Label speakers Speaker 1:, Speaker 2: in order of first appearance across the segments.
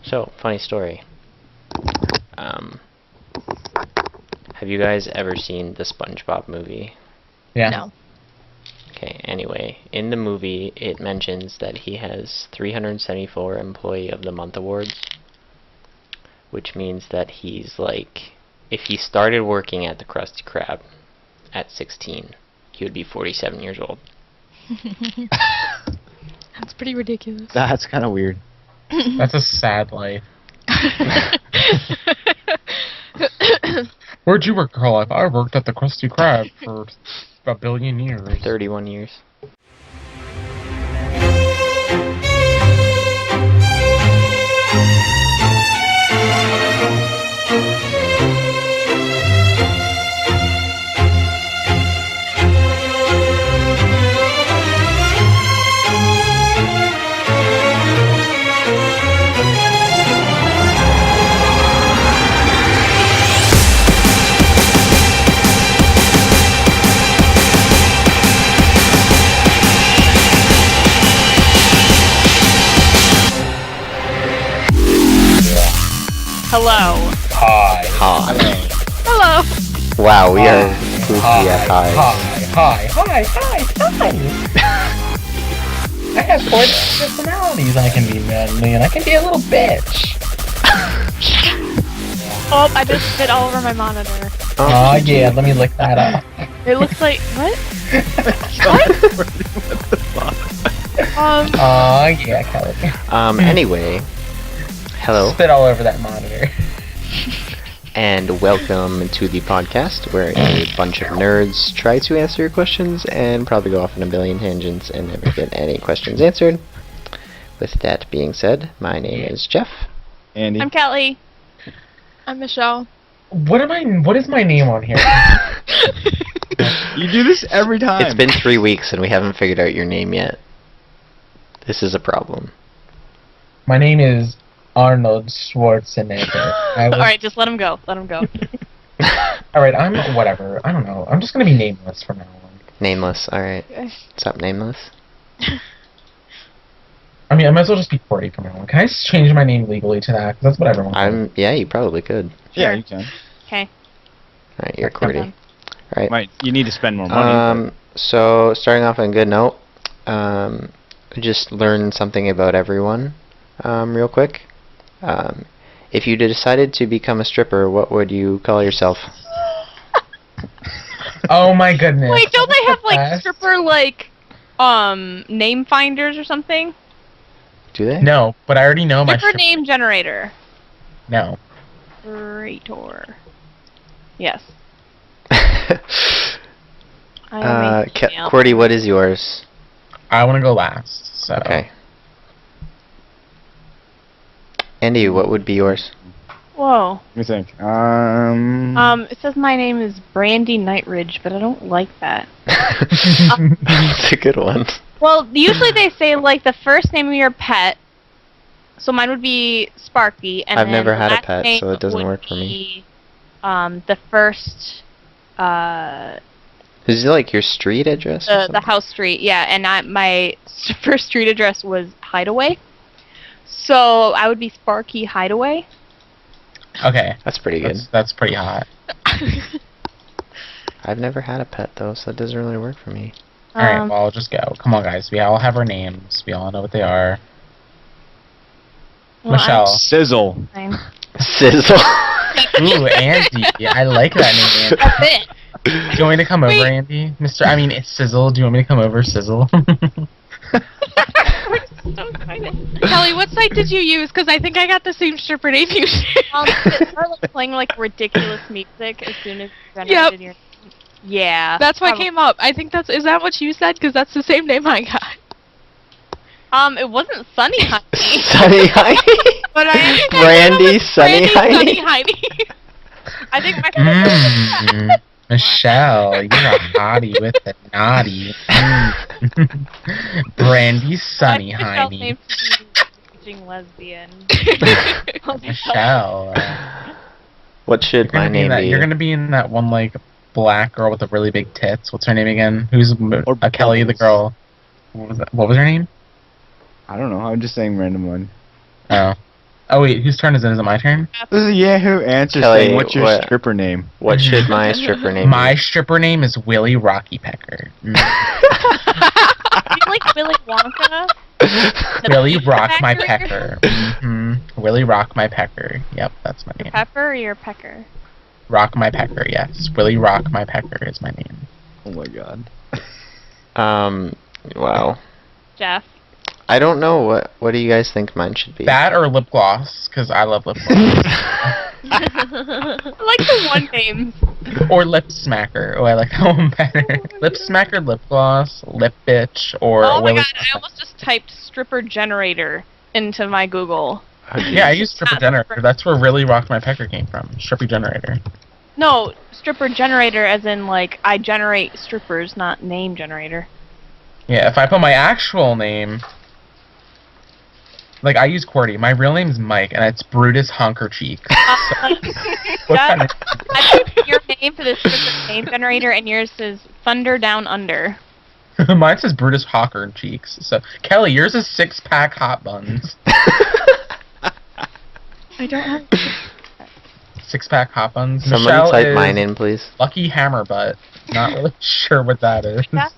Speaker 1: So, funny story. Have you guys ever seen the SpongeBob movie?
Speaker 2: Yeah.
Speaker 3: No.
Speaker 1: Okay, anyway, in the movie, it mentions that he has 374 Employee of the Month awards, which means that he's like, if he started working at the Krusty Krab at 16, he would be 47 years old.
Speaker 3: That's pretty ridiculous.
Speaker 4: That's kind of weird.
Speaker 2: That's a sad life. Where'd you work, Carl? I worked at the Krusty Krab for a billion years.
Speaker 1: 31 years.
Speaker 3: Hello.
Speaker 2: Hi.
Speaker 1: Hi.
Speaker 3: Hello.
Speaker 1: Wow, we are goofy at highs.
Speaker 2: Hi. I have 4 personalities. I can be manly and I can be a little bitch.
Speaker 3: Oh, I just spit all over my monitor.
Speaker 2: Oh yeah, let me lick that up.
Speaker 3: It looks like what?
Speaker 2: Oh yeah, Kelly.
Speaker 1: Anyway, hello.
Speaker 2: Spit all over that monitor.
Speaker 1: And welcome to the podcast where a bunch of nerds try to answer your questions and probably go off on a billion tangents and never get any questions answered. With that being said, my name is Jeff.
Speaker 4: Andy.
Speaker 3: I'm Kelly. I'm Michelle.
Speaker 2: What is my name on here?
Speaker 4: You do this every time.
Speaker 1: It's been 3 weeks and we haven't figured out your name yet. This is a problem.
Speaker 2: My name is Arnold Schwarzenegger.
Speaker 3: Alright, just let him go. Let him go.
Speaker 2: Alright, I'm whatever. I don't know. I'm just gonna be nameless from now on.
Speaker 1: Nameless, alright. What's up, Nameless?
Speaker 2: I mean, I might as well just be Corey from now on. Can I just change my name legally to that? 'Cause that's what everyone wants.
Speaker 1: Yeah, you probably could.
Speaker 4: Yeah,
Speaker 3: Sure.
Speaker 4: you can.
Speaker 3: Okay.
Speaker 1: Alright, you're Cordy.
Speaker 3: on.
Speaker 1: Alright.
Speaker 4: Right, you need to spend more money.
Speaker 1: So, starting off on a good note, just learn something about everyone, real quick. If you decided to become a stripper, what would you call yourself?
Speaker 2: Oh my goodness.
Speaker 3: Wait, don't they have like
Speaker 2: Best.
Speaker 3: stripper name finders or something?
Speaker 1: Do they?
Speaker 2: No, but I already know my
Speaker 3: Stripper name generator.
Speaker 2: No.
Speaker 3: Creator. Yes. I am a female.
Speaker 1: Cordy, what is yours?
Speaker 2: I want to go last. So.
Speaker 1: Okay. Andy, what would be yours?
Speaker 3: Whoa.
Speaker 4: Let me think.
Speaker 3: It says my name is Brandy Nightridge, but I don't like that.
Speaker 1: That's a good one.
Speaker 3: Well, usually they say like the first name of your pet. So mine would be Sparky, and
Speaker 1: I've
Speaker 3: then
Speaker 1: never
Speaker 3: the
Speaker 1: had a
Speaker 3: last
Speaker 1: pet,
Speaker 3: name
Speaker 1: so it doesn't
Speaker 3: would
Speaker 1: work for me.
Speaker 3: be, the first,
Speaker 1: Is it like your street address? or
Speaker 3: the
Speaker 1: something?
Speaker 3: house street, yeah, and my first street address was Hideaway. So I would be Sparky Hideaway.
Speaker 2: Okay.
Speaker 1: That's pretty good.
Speaker 2: That's pretty hot.
Speaker 1: I've never had a pet though, so it doesn't really work for me.
Speaker 2: Alright, well, just go. Come on, guys. We all have our names. We all know what they are.
Speaker 3: well,
Speaker 2: Michelle.
Speaker 4: Sizzle.
Speaker 3: I'm
Speaker 1: Sizzle.
Speaker 2: Ooh, Andy. I like that name,
Speaker 3: That's it.
Speaker 2: Do you want me to come over,
Speaker 3: Wait.
Speaker 2: Andy? It's Sizzle. Do you want me to come over, Sizzle?
Speaker 3: So excited. Kelly, what site did you use? Because I think I got the same stripper name you did. It started like, playing like ridiculous music as soon as you generated your. Yeah.
Speaker 5: That's what
Speaker 3: probably.
Speaker 5: came up. I think is that what you said? Because that's the same name I got.
Speaker 3: It wasn't Sunny Honey.
Speaker 1: Sunny Heidi?
Speaker 3: But I
Speaker 1: Brandy Sunny
Speaker 5: Sunny
Speaker 1: Heidi?
Speaker 5: Heidi.
Speaker 3: I think my
Speaker 2: Michelle, you're a hottie with the naughty. Brandy Sunny Heidi.
Speaker 3: Raging lesbian.
Speaker 2: Michelle.
Speaker 1: What should my name be?
Speaker 2: You're gonna be in that one like black girl with the really big tits. What's her name again? Who's Kelly the girl? What was her name?
Speaker 4: I don't know. I'm just saying random one.
Speaker 2: Oh. Oh wait, whose turn is it? Is it my turn?
Speaker 4: This is a Yahoo answer
Speaker 1: Kelly,
Speaker 4: saying, what's your
Speaker 1: what-
Speaker 4: stripper name?
Speaker 1: What should my stripper name
Speaker 2: My
Speaker 1: be?
Speaker 2: stripper name is Willy Rocky Pecker.
Speaker 3: You like Willy Wonka? The
Speaker 2: Willy
Speaker 3: pizza
Speaker 2: Rock My
Speaker 3: factory?
Speaker 2: Pecker. Willy Rock My Pecker. Yep, that's my name.
Speaker 3: Pepper or your pecker?
Speaker 2: Rock My Pecker, yes. Willy Rock My Pecker is my name.
Speaker 4: Oh my god.
Speaker 1: Wow.
Speaker 3: Jeff.
Speaker 1: I don't know. What do you guys think mine should be?
Speaker 2: That or lip gloss, because I love lip gloss.
Speaker 3: I like the one name.
Speaker 2: Or lip smacker. Oh, I like that one better. Lip smacker, lip gloss, lip bitch, or
Speaker 3: Oh my
Speaker 2: Willy.
Speaker 3: god, I almost just typed stripper generator into my Google.
Speaker 1: Oh, geez.
Speaker 2: Yeah, I use stripper generator. That's where Really Rock My Pecker came from. Stripper generator.
Speaker 3: No, stripper generator as in like I generate strippers, not name generator.
Speaker 2: Yeah, if I put my actual name, like I use QWERTY. My real name's Mike, and it's Brutus Honker Cheeks. What kind of-
Speaker 3: I put your name for the stripper name generator, and yours is Thunder Down Under.
Speaker 2: Mine says Brutus Hawker Cheeks. So Kelly, yours is 6-pack hot buns.
Speaker 3: I don't have.
Speaker 2: 6-pack hot buns.
Speaker 1: Someone
Speaker 2: Michelle
Speaker 1: type
Speaker 2: is
Speaker 1: mine in, please.
Speaker 2: Lucky Hammer Butt. Not really sure what that is.
Speaker 3: Jeff?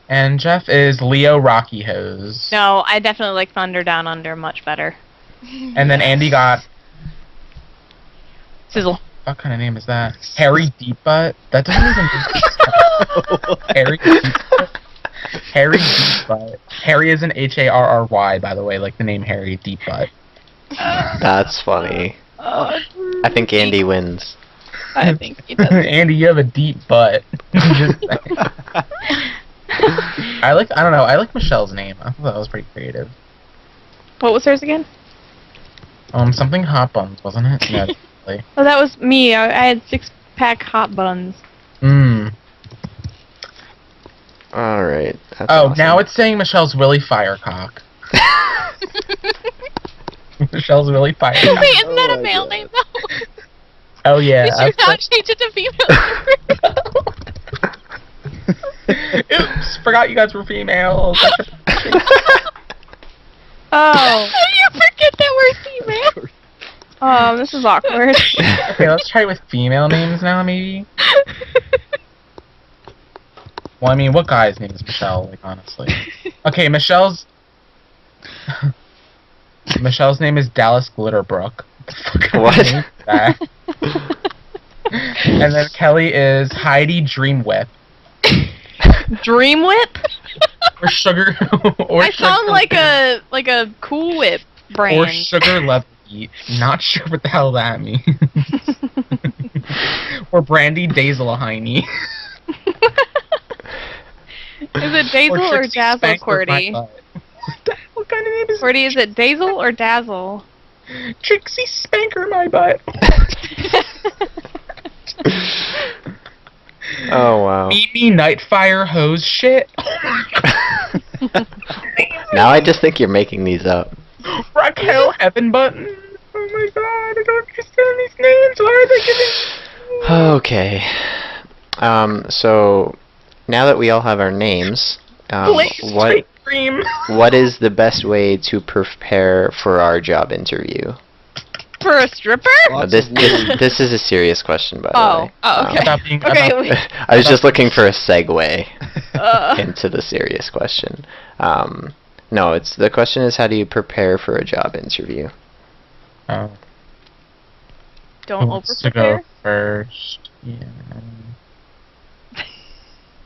Speaker 2: And Jeff is Leo Rocky Hose.
Speaker 3: No, I definitely like Thunder Down Under much better.
Speaker 2: And then Andy got,
Speaker 3: Sizzle.
Speaker 2: what kind of name is that? Harry Deep Butt? That doesn't even Harry Deep Butt. Harry Deep Butt. Harry is an Harry, by the way, like the name Harry Deep Butt.
Speaker 1: That's funny. I think Andy wins.
Speaker 3: I think he does.
Speaker 2: Andy, you have a deep butt. Just saying. I don't know, I like Michelle's name. I thought that was pretty creative.
Speaker 3: What was hers again?
Speaker 2: Something hot buns, wasn't it? No, really.
Speaker 3: Oh, that was me. I had 6-pack hot buns.
Speaker 1: Alright.
Speaker 2: Oh, now it's saying Michelle's Willy Firecock. Michelle's Willy
Speaker 3: Wait,
Speaker 2: Firecock.
Speaker 3: isn't that
Speaker 1: Oh
Speaker 3: a
Speaker 1: my
Speaker 3: male
Speaker 1: God.
Speaker 3: name though?
Speaker 2: Oh yeah.
Speaker 3: Did you not change it to female?
Speaker 2: Oops, forgot you guys were females.
Speaker 3: Oh. You forget that we're female? Oh, this is awkward.
Speaker 2: Okay, let's try with female names now, maybe. Well, I mean, what guy's name is Michelle? Like, honestly. Okay, Michelle's name is Dallas Glitterbrook.
Speaker 1: What?
Speaker 2: Name is that? And then Kelly is Heidi Dream Whip.
Speaker 3: Dream Whip?
Speaker 2: Or Sugar. Or
Speaker 3: I sound
Speaker 2: Sugar-
Speaker 3: like a Cool Whip brand.
Speaker 2: Or Sugar Leather Eat. Not sure what the hell that means. Or Brandy Dazelheiny.
Speaker 3: Is it Dazzle or
Speaker 2: Trixie
Speaker 3: Dazzle,
Speaker 2: Spank with my
Speaker 3: Qwerty?
Speaker 2: butt. What kind of name is
Speaker 3: Qwerty, is it Dazzle or Dazzle?
Speaker 2: Trixie Spanker my butt?
Speaker 1: Oh, wow.
Speaker 2: Mimi Nightfire Hose Shit?
Speaker 1: Now I just think you're making these up.
Speaker 2: Raquel Heaven Button? Oh my god, I don't understand these names. Why are they giving...
Speaker 1: Okay. So, now that we all have our names,
Speaker 2: Cream.
Speaker 1: what is the best way to prepare for our job interview?
Speaker 3: For a stripper?
Speaker 1: This is a serious question, by the way.
Speaker 3: Oh, okay.
Speaker 2: About being,
Speaker 3: Okay,
Speaker 2: about-
Speaker 3: wait.
Speaker 1: I was just looking for a segue
Speaker 3: Uh,
Speaker 1: into the serious question. No, the question is, how do you prepare for a job interview?
Speaker 2: Oh, who
Speaker 3: don't
Speaker 2: wants
Speaker 3: over
Speaker 2: to go
Speaker 3: prepare.
Speaker 2: first? Yeah.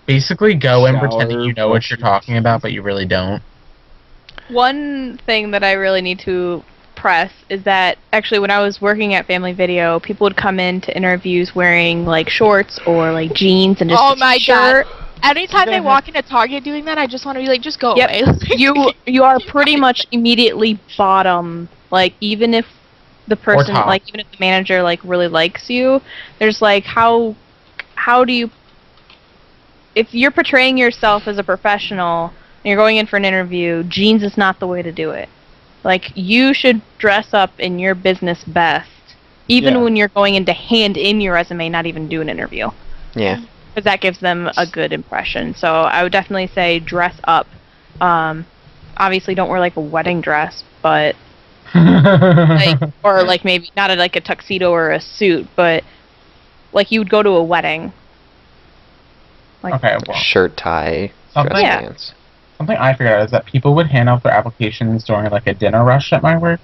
Speaker 2: Basically, go in pretending you know what you're talking about, but you really don't.
Speaker 3: One thing that I really need to press is that actually when I was working at Family Video, people would come in to interviews wearing like shorts or like jeans and just
Speaker 5: Oh
Speaker 3: a
Speaker 5: my
Speaker 3: shirt.
Speaker 5: Anytime they walk into Target doing that, I just want to be like, just go
Speaker 3: Yep.
Speaker 5: away.
Speaker 3: You are pretty much immediately bottom. Like even if the person
Speaker 2: top.
Speaker 3: like even if the manager like really likes you, there's like how do you, if you're portraying yourself as a professional and you're going in for an interview, jeans is not the way to do it. Like you should dress up in your business best, even
Speaker 4: Yeah.
Speaker 3: when you're going in to hand in your resume, not even do an interview.
Speaker 1: Yeah.
Speaker 3: Because that gives them a good impression. So I would definitely say dress up. Obviously, don't wear like a wedding dress, but like, or like maybe not like a tuxedo or a suit, but like you would go to a wedding. Like,
Speaker 2: Okay, well,
Speaker 1: Shirt, tie, dress
Speaker 2: Something-
Speaker 3: Yeah.
Speaker 1: pants.
Speaker 2: something I figured out is that people would hand out their applications during like a dinner rush at my work,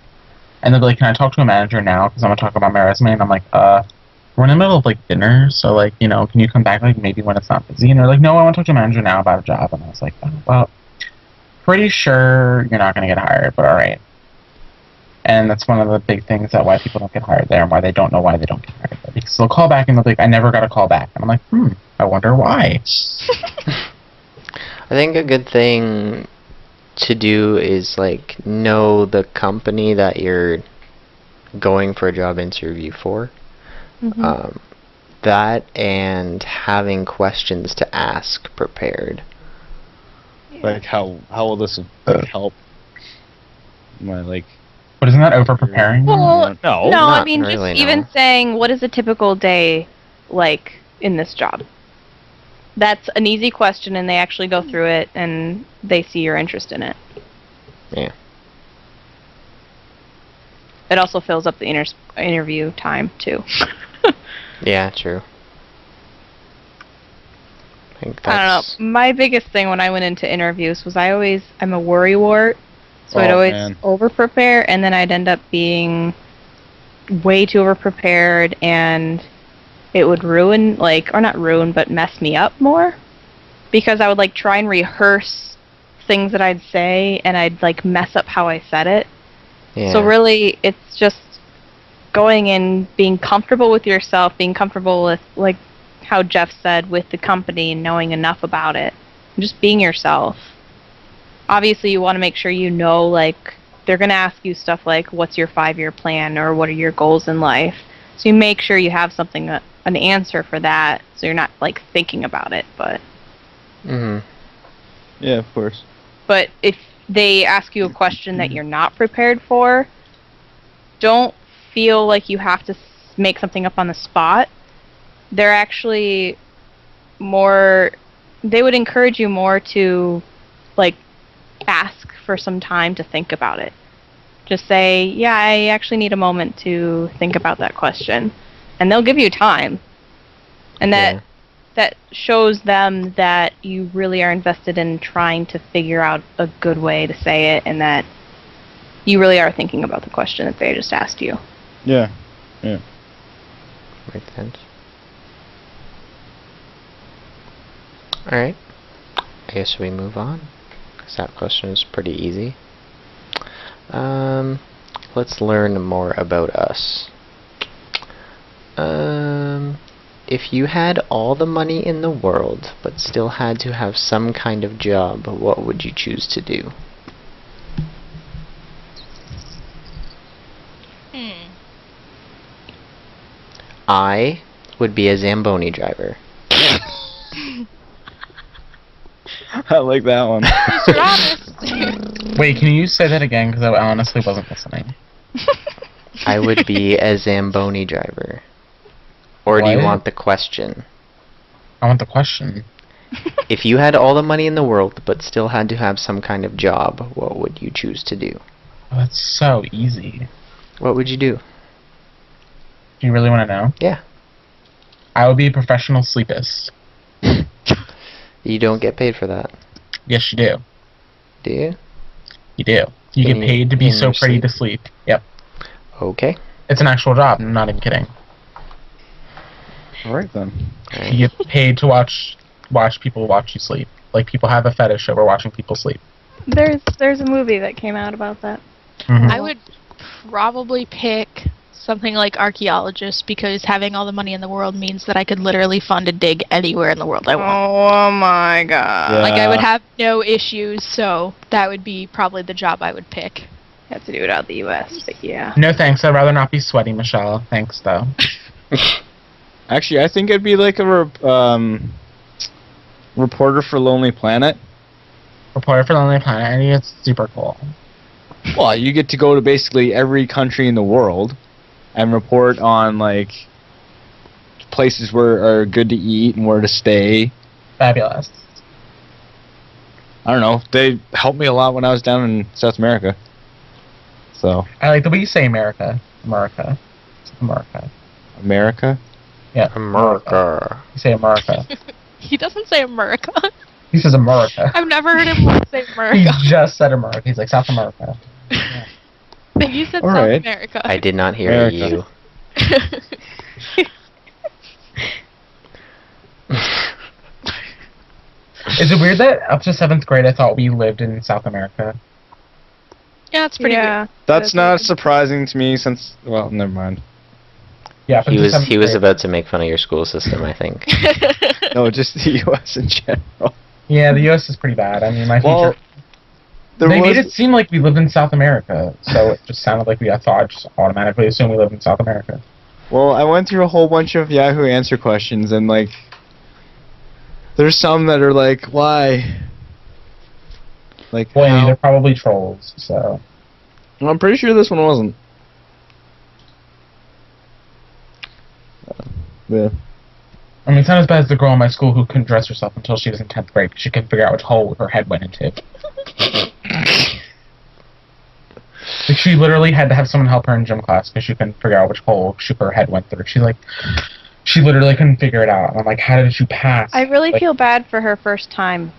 Speaker 2: and they'd be like, "Can I talk to a manager now? Because I'm gonna talk about my resume." And I'm like, we're in the middle of like dinner, so like, you know, can you come back like maybe when it's not busy?" And they're like, "No, I want to talk to a manager now about a job." And I was like, "Oh, well, pretty sure you're not gonna get hired, but all right." And that's one of the big things that why people don't get hired there and why they don't know why they don't get hired there. Because they'll call back and they'll be like, "I never got a call back." And I'm like, I wonder why.
Speaker 1: I think a good thing to do is like know the company that you're going for a job interview for.
Speaker 3: mhm.
Speaker 1: That and having questions to ask prepared.
Speaker 4: Like how will this like, help? My like
Speaker 2: But isn't that over preparing?
Speaker 3: Well,
Speaker 4: no.
Speaker 3: no, I
Speaker 1: not
Speaker 3: mean
Speaker 1: really,
Speaker 3: just even
Speaker 1: no.
Speaker 3: saying what is a typical day like in this job. That's an easy question, and they actually go through it and they see your interest in it.
Speaker 1: Yeah.
Speaker 3: It also fills up the interview time too.
Speaker 1: Yeah, true. I think
Speaker 3: I
Speaker 1: that's
Speaker 3: don't know. My biggest thing when I went into interviews was I'm a worrywart, so I'd
Speaker 4: Oh,
Speaker 3: always
Speaker 4: man.
Speaker 3: over prepare, and then I'd end up being way too over prepared, and it would ruin, like, or not ruin, but mess me up more, because I would like try and rehearse things that I'd say, and I'd like mess up how I said it.
Speaker 1: yeah.
Speaker 3: So really, it's just going in, being comfortable with yourself, being comfortable with, like how Jeff said, with the company and knowing enough about it, and just being yourself. Obviously, you want to make sure you know, like, they're going to ask you stuff like, what's your 5-year plan, or what are your goals in life? So you make sure you have something, an answer for that, so you're not, like, thinking about it, but...
Speaker 1: Mhm.
Speaker 4: Yeah, of course.
Speaker 3: But if they ask you a question that you're not prepared for, don't feel like you have to make something up on the spot. They're actually more, they would encourage you more to, like, ask for some time to think about it. Just say, yeah, I actually need a moment to think about that question. And they'll give you time. And
Speaker 1: Yeah.
Speaker 3: that shows them that you really are invested in trying to figure out a good way to say it, and that you really are thinking about the question that they just asked you.
Speaker 4: Yeah.
Speaker 1: Makes sense. Alright. I guess we move on. Because that question is pretty easy. Let's learn more about us. If you had all the money in the world, but still had to have some kind of job, what would you choose to do? I would be a Zamboni driver.
Speaker 4: I like that one.
Speaker 5: You're honest.
Speaker 2: Wait, can you say that again? Because I honestly wasn't listening.
Speaker 1: I would be a Zamboni driver. Or do you
Speaker 2: What?
Speaker 1: want the question?
Speaker 2: I want the question.
Speaker 1: If you had all the money in the world, but still had to have some kind of job, what would you choose to do?
Speaker 2: Oh, that's so easy.
Speaker 1: What would you do?
Speaker 2: Do you really want to know?
Speaker 1: Yeah.
Speaker 2: I would be a professional sleepist.
Speaker 1: You don't get paid for that,
Speaker 2: Yes, you do.
Speaker 1: do you?
Speaker 2: You do. You
Speaker 1: In
Speaker 2: get paid to be
Speaker 1: in
Speaker 2: so
Speaker 1: your
Speaker 2: pretty
Speaker 1: sleep?
Speaker 2: to sleep. Yep.
Speaker 1: Okay.
Speaker 2: It's an actual job. I'm not even kidding.
Speaker 4: All right then.
Speaker 1: Alright.
Speaker 2: You get paid to watch people watch you sleep. Like, people have a fetish over watching people sleep.
Speaker 3: There's a movie that came out about that.
Speaker 2: Mhm.
Speaker 5: I would probably pick something like archaeologist, because having all the money in the world means that I could literally fund a dig anywhere in the world I want.
Speaker 3: Oh my god.
Speaker 4: Yeah.
Speaker 5: Like, I would have no issues, so that would be probably the job I would pick.
Speaker 3: Have to do it out of the US, but yeah.
Speaker 2: No thanks. I'd rather not be sweaty, Michelle. Thanks, though.
Speaker 4: Actually, I think it'd be like a reporter for Lonely Planet.
Speaker 2: Reporter for Lonely Planet. I think it's super cool.
Speaker 4: Well, you get to go to basically every country in the world and report on like places where are good to eat and where to stay.
Speaker 2: Fabulous.
Speaker 4: I don't know. They helped me a lot when I was down in South America. So
Speaker 2: I like the way you say America. America. It's America.
Speaker 4: America.
Speaker 2: Yeah.
Speaker 1: America.
Speaker 2: You say America.
Speaker 5: He doesn't say America.
Speaker 2: He says America.
Speaker 5: I've never heard him once say
Speaker 2: He
Speaker 5: America.
Speaker 2: just said America. He's like South America.
Speaker 5: Then you said
Speaker 4: All
Speaker 5: South
Speaker 4: right.
Speaker 5: America.
Speaker 1: I did not hear
Speaker 4: America.
Speaker 1: you.
Speaker 2: Is it weird that up to 7th grade I thought we lived in South America?
Speaker 5: Yeah, it's pretty
Speaker 3: yeah.
Speaker 4: That's not surprising to me since. Well, never mind.
Speaker 2: Yeah, up
Speaker 1: He
Speaker 2: until
Speaker 1: was
Speaker 2: 7th
Speaker 1: he was
Speaker 2: grade.
Speaker 1: about to make fun of your school system, I think.
Speaker 5: weird.
Speaker 4: No, just the U.S. in general.
Speaker 2: Yeah, the U.S. is pretty bad. I mean, my
Speaker 4: Well,
Speaker 2: teacher.
Speaker 4: there
Speaker 2: They
Speaker 4: was.
Speaker 2: made it seem like we lived in South America, so it just sounded like I thought I just automatically assumed we lived in South America.
Speaker 4: Well, I went through a whole bunch of Yahoo Answer questions, and like, there's some that are like, why? Like,
Speaker 2: Boy,
Speaker 4: how?
Speaker 2: they're probably trolls. So
Speaker 4: Well, I'm pretty sure this one wasn't. Yeah.
Speaker 2: I mean, it's not as bad as the girl in my school who couldn't dress herself until she was in 10th grade because she couldn't figure out which hole her head went into. Like, she literally had to have someone help her in gym class because she couldn't figure out which hole her head went through. She literally couldn't figure it out. And I'm like, how did you pass?
Speaker 3: I really
Speaker 2: Like,
Speaker 3: feel bad for her first time.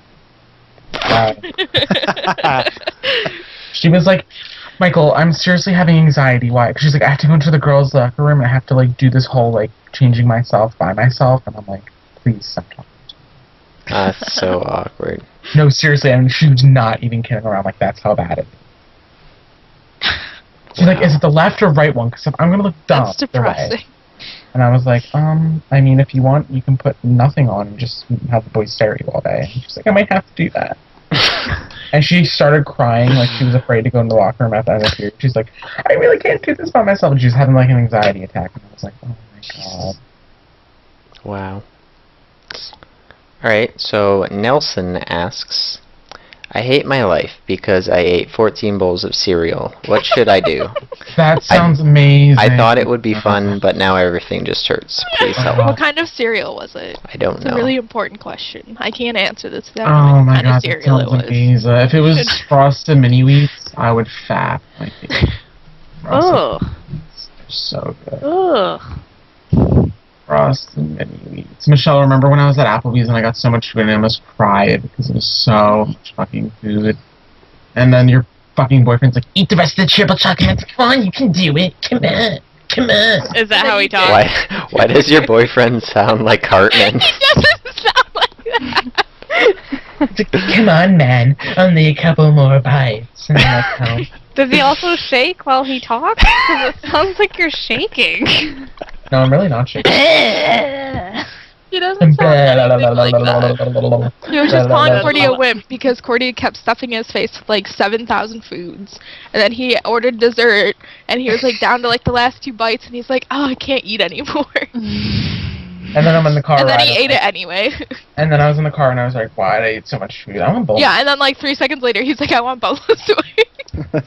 Speaker 2: She was like, Michael, I'm seriously having anxiety. Why? Because she's like, I have to go into the girls' locker room and I have to like do this whole like changing myself by myself. And I'm like, please stop talking.
Speaker 1: That's so awkward.
Speaker 2: No, seriously, I mean, she was not even kidding around. Like, that's how bad it is. She's like, is it the left or right one? Because I'm going to look dumb.
Speaker 5: That's
Speaker 2: either way."
Speaker 5: depressing.
Speaker 2: And I was like, I mean, if you want, you can put nothing on and just have the boys stare at you all day. And she's like, I might have to do that. And she started crying, like she was afraid to go in the locker room at the end of the period. She's like, I really can't do this by myself. And she was having like an anxiety attack. And I was like, oh my god.
Speaker 1: Wow. Alright, so Nelson asks, I hate my life because I ate 14 bowls of cereal. What should I do?
Speaker 2: That sounds amazing.
Speaker 1: I thought it would be fun, but now everything just hurts. Please help.
Speaker 5: What kind of cereal was it?
Speaker 1: I don't
Speaker 5: It's
Speaker 1: know.
Speaker 5: a really important question. I can't answer this without
Speaker 2: Oh
Speaker 5: knowing what
Speaker 2: my
Speaker 5: kind
Speaker 2: god,
Speaker 5: of
Speaker 2: that
Speaker 5: cereal it
Speaker 2: sounds
Speaker 5: was.
Speaker 2: amazing. If it was Frosted Mini Wheats, I would fap. Like,
Speaker 3: Ugh.
Speaker 2: so good.
Speaker 3: Ugh.
Speaker 2: Frosted Mini Wheats. Michelle, remember when I was at Applebee's and I got so much food and I almost cried because it was so much fucking food? And then your fucking boyfriend's like, eat the rest of the triple chocolate. It's like, come on, you can do it. Come on. Come on.
Speaker 3: Is that how he talks?
Speaker 1: Why does your boyfriend sound like Cartman?
Speaker 5: It doesn't sound like that.
Speaker 2: It's like, come on, man. Only a couple more bites. And I'm like, oh.
Speaker 3: Does he also shake while he talks? Because it sounds like you're shaking.
Speaker 2: No, I'm really not shaking.
Speaker 5: He doesn't sound anything like that. He was just calling Cordy a wimp because Cordy kept stuffing his face with like 7,000 foods. And then he ordered dessert and he was like down to like the last 2 bites and he's like, oh, I can't eat anymore.
Speaker 2: And then I'm in the car.
Speaker 5: And then
Speaker 2: ride,
Speaker 5: he
Speaker 2: I was
Speaker 5: ate it
Speaker 2: like-
Speaker 5: anyway.
Speaker 2: And then I was in the car and I was like, why did I eat so much food? I want both.
Speaker 5: Yeah, and then like 3 seconds later he's like, I want boneless wings.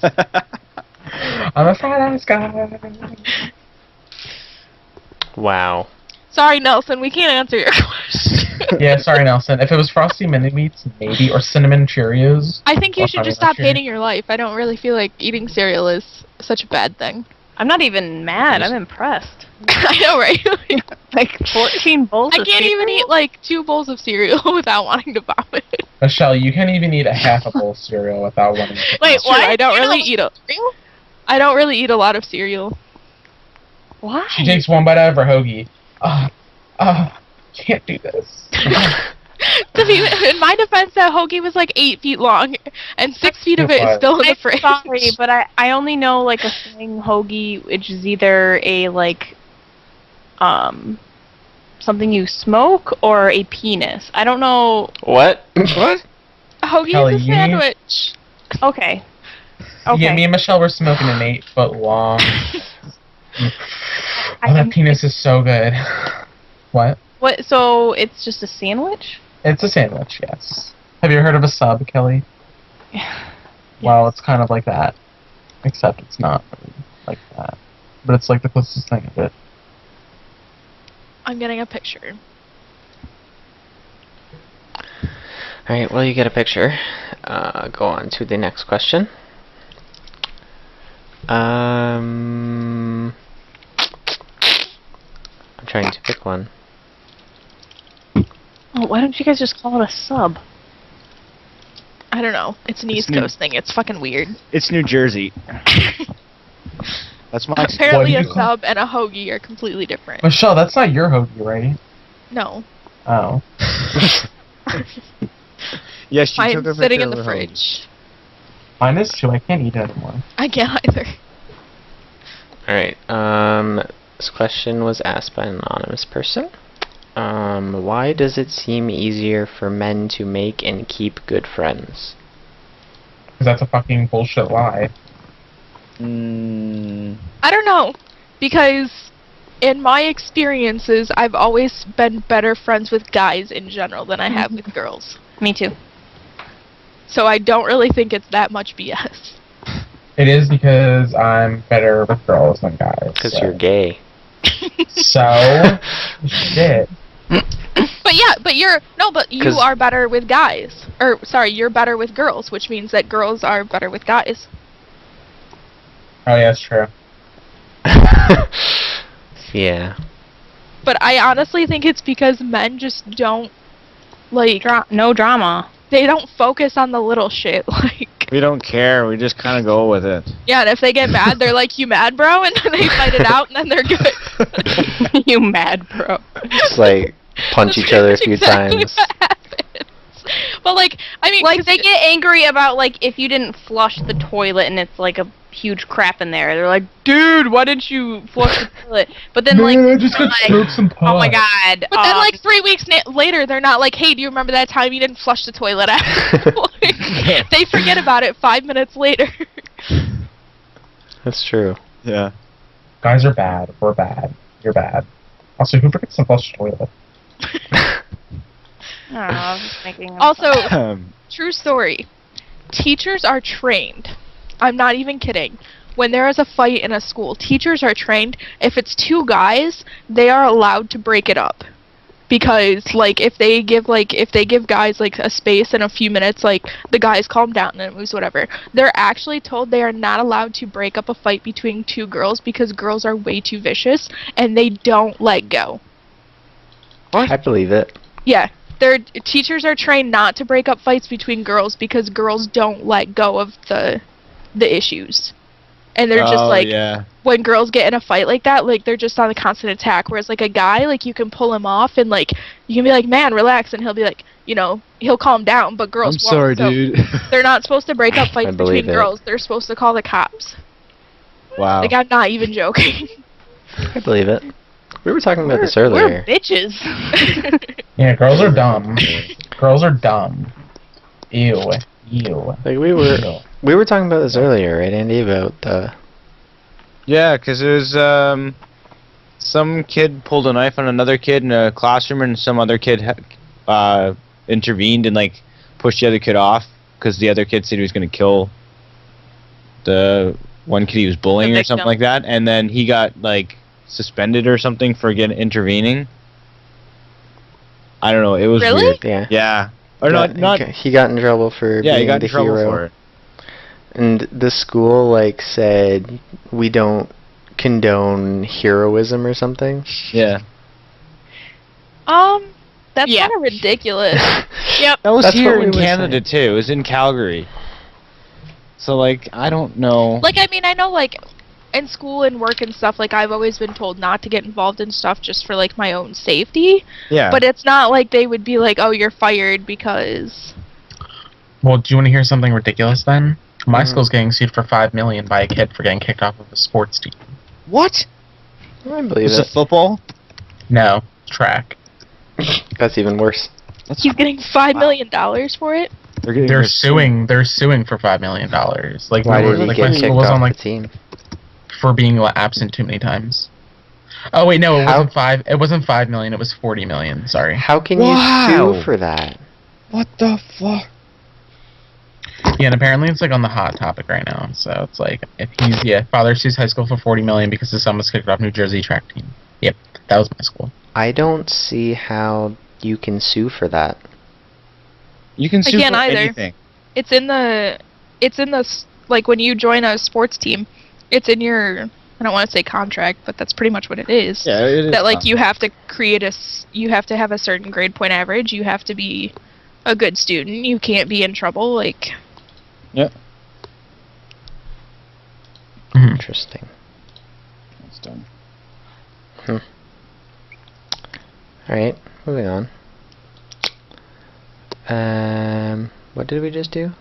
Speaker 2: I'm a fried ice guy.
Speaker 1: Wow.
Speaker 5: Sorry, Nelson, we can't answer your question.
Speaker 2: Yeah, sorry, Nelson. If it was Frosty Mini Wheats, maybe, or Cinnamon Cheerios.
Speaker 5: I think you
Speaker 2: Or
Speaker 5: should just
Speaker 2: Honey Nut
Speaker 5: stop hating your life. I don't really feel like eating cereal is such a bad thing.
Speaker 3: I'm not even mad. I'm impressed.
Speaker 5: I know, right?
Speaker 3: Like 14 bowls
Speaker 5: I
Speaker 3: of
Speaker 5: can't even
Speaker 3: cereal?
Speaker 5: eat like 2 bowls of cereal without wanting to vomit.
Speaker 2: Michelle, you can't even eat a half a bowl of cereal without wanting to.
Speaker 3: Wait,
Speaker 5: It's true,
Speaker 3: what?
Speaker 5: I don't
Speaker 3: You
Speaker 5: really
Speaker 3: don't-
Speaker 5: eat a. I don't really eat a lot of cereal.
Speaker 3: Why?
Speaker 2: She takes one bite out of her hoagie. Can't do this.
Speaker 5: To be, in my defense, that hoagie was like 8 feet long, and 6 feet of it is
Speaker 2: What?
Speaker 5: still in the
Speaker 3: I'm
Speaker 5: fridge.
Speaker 3: sorry, but I only know like a thing hoagie, which is either a like something you smoke or a penis. I don't know.
Speaker 1: What? What?
Speaker 5: A hoagie
Speaker 2: Kelly,
Speaker 5: is a
Speaker 2: you need-
Speaker 5: sandwich.
Speaker 3: Okay. Okay.
Speaker 2: Yeah, me and Michelle were smoking an 8-foot long. Oh, that penis is so good. What?
Speaker 3: What? So it's just a sandwich?
Speaker 2: It's a sandwich, yes. Have you heard of a sub, Kelly? Well, it's kind of like that. Except it's not really like that. But it's like the closest thing of it.
Speaker 5: I'm getting a picture.
Speaker 1: Alright, well, you get a picture. Go on to the next question. I'm trying to pick one.
Speaker 3: Oh, why don't you guys just call it a sub?
Speaker 5: I don't know. It's an
Speaker 4: It's
Speaker 5: East
Speaker 4: new-
Speaker 5: Coast thing. It's fucking weird.
Speaker 4: It's New Jersey. That's my
Speaker 5: Apparently,
Speaker 2: What
Speaker 5: a
Speaker 2: do you call-
Speaker 5: sub and a hoagie are completely different.
Speaker 2: Michelle, that's not your hoagie, right?
Speaker 5: No,
Speaker 2: Oh.
Speaker 4: Yes, she
Speaker 5: I'm
Speaker 4: took a
Speaker 5: sitting
Speaker 4: picture
Speaker 5: in the
Speaker 4: of her hoagie.
Speaker 5: fridge.
Speaker 2: Mine is too. I can't eat it anymore.
Speaker 5: I can't either.
Speaker 1: Alright, this question was asked by an anonymous person. Why does it seem easier for men to make and keep good friends?
Speaker 2: Because that's a fucking bullshit lie.
Speaker 5: I don't know, because in my experiences, I've always been better friends with guys in general than I have with girls.
Speaker 3: Me too.
Speaker 5: So I don't really think it's that much BS.
Speaker 2: It is because I'm better with girls than guys.
Speaker 1: Because
Speaker 2: so.
Speaker 1: you're gay.
Speaker 2: So, shit.
Speaker 5: But yeah, but you
Speaker 1: 'Cause-
Speaker 5: are better with guys. Or sorry, you're better with girls, which means that girls are better with guys.
Speaker 2: Oh yeah, that's true.
Speaker 1: Yeah.
Speaker 5: But I honestly think it's because men just don't like
Speaker 3: No drama.
Speaker 5: they don't focus on the little shit. Like
Speaker 4: We don't care. We just kind of go with it.
Speaker 5: yeah, and if they get mad, they're like, "You mad, bro?" And then they fight it out, and then they're good.
Speaker 3: You mad, bro.
Speaker 1: Just like punch
Speaker 5: That's
Speaker 1: each other a
Speaker 5: pretty
Speaker 1: few
Speaker 5: much exactly
Speaker 1: times.
Speaker 5: what happens. But like, I mean,
Speaker 3: Like
Speaker 5: 'cause
Speaker 3: they get angry about like if you didn't flush the toilet and it's like a huge crap in there. They're like, dude, why didn't you flush the toilet? But then like,
Speaker 2: I just got
Speaker 3: like,
Speaker 2: smoked some pot.
Speaker 3: oh my god.
Speaker 5: But then, like 3 weeks later, they're not like, "Hey, do you remember that time you didn't flush the toilet out?" Like, they forget about it 5 minutes later.
Speaker 1: That's true.
Speaker 4: Yeah.
Speaker 2: Guys are bad. We're bad. You're bad. Also, who forgets to flush the toilet?
Speaker 3: I don't know, I was just making.
Speaker 5: Also, true story. Teachers are trained. I'm not even kidding. When there is a fight in a school, teachers are trained. If it's two guys, they are allowed to break it up. Because like if they give guys like a space and a few minutes, like the guys calm down and it moves whatever. They're actually told they are not allowed to break up a fight between two girls because girls are way too vicious and they don't let go.
Speaker 1: I believe it.
Speaker 5: Yeah, their teachers are trained not to break up fights between girls because girls don't let go of the issues. And they're just like
Speaker 4: yeah.
Speaker 5: when girls get in a fight like that, like they're just on a constant attack. Whereas like a guy, like you can pull him off and like you can be like, "Man, relax," and he'll be like, you know, he'll calm down. But girls
Speaker 4: I'm sorry,
Speaker 5: won't. So
Speaker 4: dude.
Speaker 5: they're not supposed to break up
Speaker 1: I
Speaker 5: fights
Speaker 1: believe
Speaker 5: between
Speaker 1: it.
Speaker 5: girls. They're supposed to call the cops.
Speaker 4: Wow.
Speaker 5: Like I'm not even joking.
Speaker 1: I believe it. We were talking about this
Speaker 3: We're
Speaker 1: earlier.
Speaker 3: bitches.
Speaker 2: Yeah, girls are dumb. Girls are dumb. Ew. Ew.
Speaker 1: Like we were talking about this earlier, right, Andy? About the
Speaker 4: Yeah, because it was some kid pulled a knife on another kid in a classroom, and some other kid intervened and like pushed the other kid off because the other kid said he was going to kill the one kid he was bullying
Speaker 3: The
Speaker 4: or something
Speaker 3: victim.
Speaker 4: like that, and then he got like suspended or something for intervening. I don't know. It was
Speaker 5: Really?
Speaker 4: weird.
Speaker 1: yeah.
Speaker 4: Yeah. Or not.
Speaker 1: He got in trouble for
Speaker 4: Yeah,
Speaker 1: being
Speaker 4: he got
Speaker 1: the
Speaker 4: in trouble
Speaker 1: hero.
Speaker 4: for it.
Speaker 1: And the school like said we don't condone heroism or something.
Speaker 4: Yeah.
Speaker 5: That's
Speaker 3: Yeah.
Speaker 5: kind of ridiculous. Yep.
Speaker 4: That was
Speaker 1: That's
Speaker 4: here
Speaker 1: what we
Speaker 4: in
Speaker 1: were
Speaker 4: Canada too. It was in Calgary. So like, I don't know.
Speaker 5: Like, I mean, I know, like, in school and work and stuff, like, I've always been told not to get involved in stuff just for, like, my own safety.
Speaker 4: Yeah.
Speaker 5: But it's not like they would be like, "Oh, you're fired because..."
Speaker 2: Well, do you want to hear something ridiculous then? My
Speaker 1: Mhm.
Speaker 2: school's getting sued for $5 million by a kid for getting kicked off of a sports team.
Speaker 4: What?
Speaker 1: I believe
Speaker 4: Is it
Speaker 1: it.
Speaker 4: football?
Speaker 2: No, track.
Speaker 1: That's even worse.
Speaker 5: He's getting $5 million for it?
Speaker 4: They're getting
Speaker 2: They're
Speaker 4: their
Speaker 2: suing. They're suing for $5 million. Like,
Speaker 1: Why
Speaker 2: we were-
Speaker 1: did he
Speaker 2: like
Speaker 1: get
Speaker 2: my
Speaker 1: kicked
Speaker 2: school was
Speaker 1: off
Speaker 2: on like
Speaker 1: the team?
Speaker 2: for being absent too many times. Oh wait, no, it
Speaker 1: How-
Speaker 2: wasn't 5. It wasn't 5 million. It was 40 million. Sorry.
Speaker 1: How can
Speaker 4: Wow.
Speaker 1: you sue for that?
Speaker 4: What the fuck?
Speaker 2: Yeah, and apparently it's like on the hot topic right now. So it's like if father sues high school for 40 million because his son was kicked off New Jersey track team. Yep, that was my school.
Speaker 1: I don't see how you can sue for that.
Speaker 4: You can sue
Speaker 5: can't
Speaker 4: for
Speaker 5: either.
Speaker 4: anything.
Speaker 5: It's in the like, when you join a sports team, it's in your, I don't want to say contract, but that's pretty much what it is.
Speaker 4: Yeah, it is.
Speaker 5: That like you have to you have to have a certain grade point average. You have to be a good student. You can't be in trouble. Like,
Speaker 4: Yeah.
Speaker 1: Interesting.
Speaker 4: It's done.
Speaker 1: Alright, moving on. What did we just do?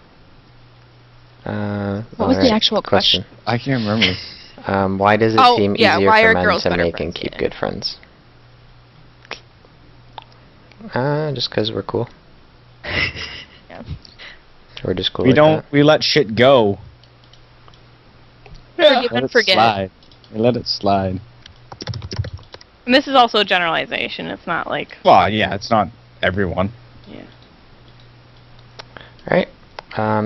Speaker 5: What was the actual question?
Speaker 4: I can't remember.
Speaker 1: Why does it
Speaker 5: Oh,
Speaker 1: seem
Speaker 5: yeah,
Speaker 1: easier
Speaker 5: why
Speaker 1: for
Speaker 5: are
Speaker 1: men
Speaker 5: girls
Speaker 1: to
Speaker 5: better
Speaker 1: make and
Speaker 5: friends?
Speaker 1: keep
Speaker 5: Yeah.
Speaker 1: good friends? Just because we're cool.
Speaker 5: Yeah.
Speaker 1: We're just cool
Speaker 4: We
Speaker 1: like
Speaker 4: don't.
Speaker 1: that.
Speaker 4: We let shit go.
Speaker 5: Forgive
Speaker 4: Let
Speaker 5: and
Speaker 4: it
Speaker 5: forget.
Speaker 4: slide. We let it slide.
Speaker 3: And this is also a generalization. It's not like
Speaker 4: Well, yeah, it's not everyone.
Speaker 1: Alright.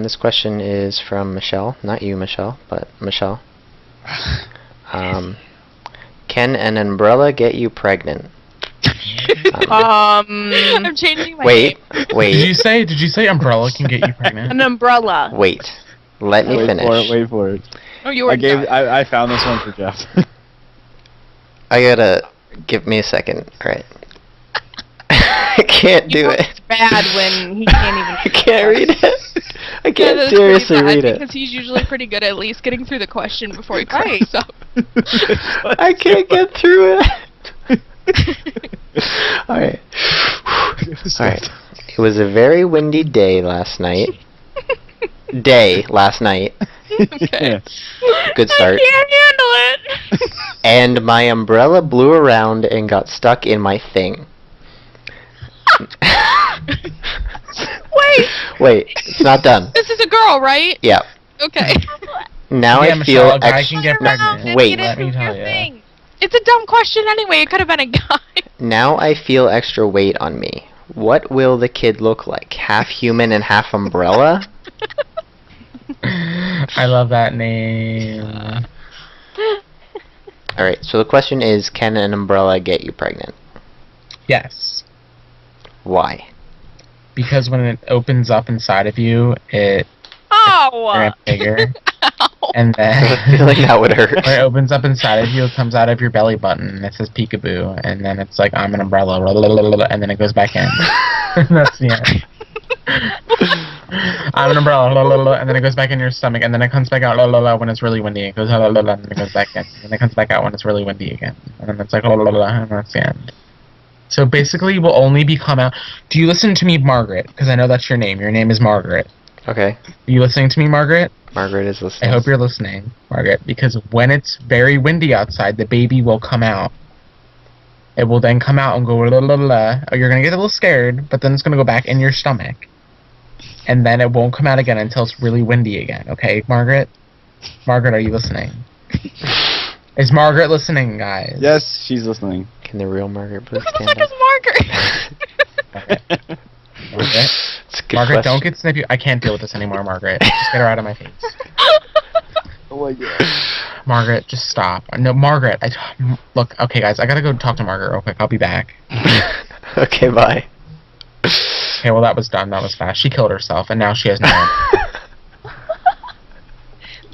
Speaker 1: This question is from Michelle. Not you, Michelle, but Michelle. Can an umbrella get you pregnant?
Speaker 5: I'm changing my
Speaker 1: Wait,
Speaker 5: name.
Speaker 1: wait,
Speaker 2: Did you say umbrella can get you pregnant?
Speaker 3: an umbrella.
Speaker 1: wait. Let me
Speaker 4: Wait
Speaker 1: finish.
Speaker 4: for it. Wait for it.
Speaker 5: Oh, you were
Speaker 4: I found this one for Jeff.
Speaker 1: I gotta give me a second. Alright. I can't do it.
Speaker 3: It's bad when he can't even.
Speaker 1: I can't read it. I
Speaker 5: Yeah,
Speaker 1: can't
Speaker 5: that's
Speaker 1: seriously
Speaker 5: pretty bad
Speaker 1: read it.
Speaker 5: because he's usually pretty good at least getting through the question before he
Speaker 3: Right.
Speaker 5: cracks up.
Speaker 1: I can't get through it. Alright. Alright. It was a very windy day last night.
Speaker 5: Okay.
Speaker 1: Good start.
Speaker 3: I can't handle it.
Speaker 1: And my umbrella blew around and got stuck in my thing. Wait, it's not done.
Speaker 5: This is a girl, right?
Speaker 1: Yeah.
Speaker 5: Okay.
Speaker 1: Now
Speaker 2: Yeah,
Speaker 1: I
Speaker 2: Michelle,
Speaker 1: feel
Speaker 2: a guy
Speaker 1: extra.
Speaker 2: can get pregnant.
Speaker 1: Wait.
Speaker 2: Let me tell you.
Speaker 5: It's a dumb question anyway. It could have been a guy.
Speaker 1: Now I feel extra weight on me. What will the kid look like? Half human and half umbrella?
Speaker 2: I love that name.
Speaker 1: Alright, so the question is, can an umbrella get you pregnant?
Speaker 2: Yes.
Speaker 1: Why?
Speaker 2: Because when it opens up inside of you, it
Speaker 3: Oh.
Speaker 2: gets bigger.
Speaker 5: Ow.
Speaker 2: And
Speaker 1: I have a
Speaker 2: then
Speaker 1: feeling that would hurt.
Speaker 2: when it opens up inside of you, it comes out of your belly button and it says peekaboo, and then it's like I'm an umbrella, and then it goes back in. That's the end. I'm an umbrella, and then it goes back in your stomach, and then it comes back out when it's really windy. It goes and then it goes back in, and then it comes back out when it's really windy again, and then it's like and that's the end. So basically, will only be come out. Do you listen to me, Margaret? Because I know that's your name. Your name is Margaret.
Speaker 1: Okay,
Speaker 2: Are you listening to me, Margaret?
Speaker 1: Margaret is
Speaker 2: I
Speaker 1: listening.
Speaker 2: hope you're listening, Margaret, because when it's very windy outside, the baby will come out. It will then come out and go la la la. Oh, you're gonna get a little scared, but then it's gonna go back in your stomach, and then it won't come out again until it's really windy again. Okay, Margaret? Margaret, are you listening? Is Margaret listening, guys?
Speaker 4: Yes, she's listening.
Speaker 1: Can the real Margaret
Speaker 5: Who
Speaker 1: please
Speaker 5: the
Speaker 1: stand
Speaker 5: fuck is
Speaker 1: up?
Speaker 5: Margaret?
Speaker 2: Margaret?
Speaker 1: It's a good
Speaker 2: Margaret,
Speaker 1: question.
Speaker 2: don't get snippy. I can't deal with this anymore, Margaret. Just get her out of my face.
Speaker 4: Oh my god.
Speaker 2: Margaret, just stop. No, Margaret. Look, okay, guys, I gotta go talk to Margaret real quick. I'll be back.
Speaker 1: Okay, bye.
Speaker 2: Okay, well, that was done. That was fast. She killed herself, and now she has no one.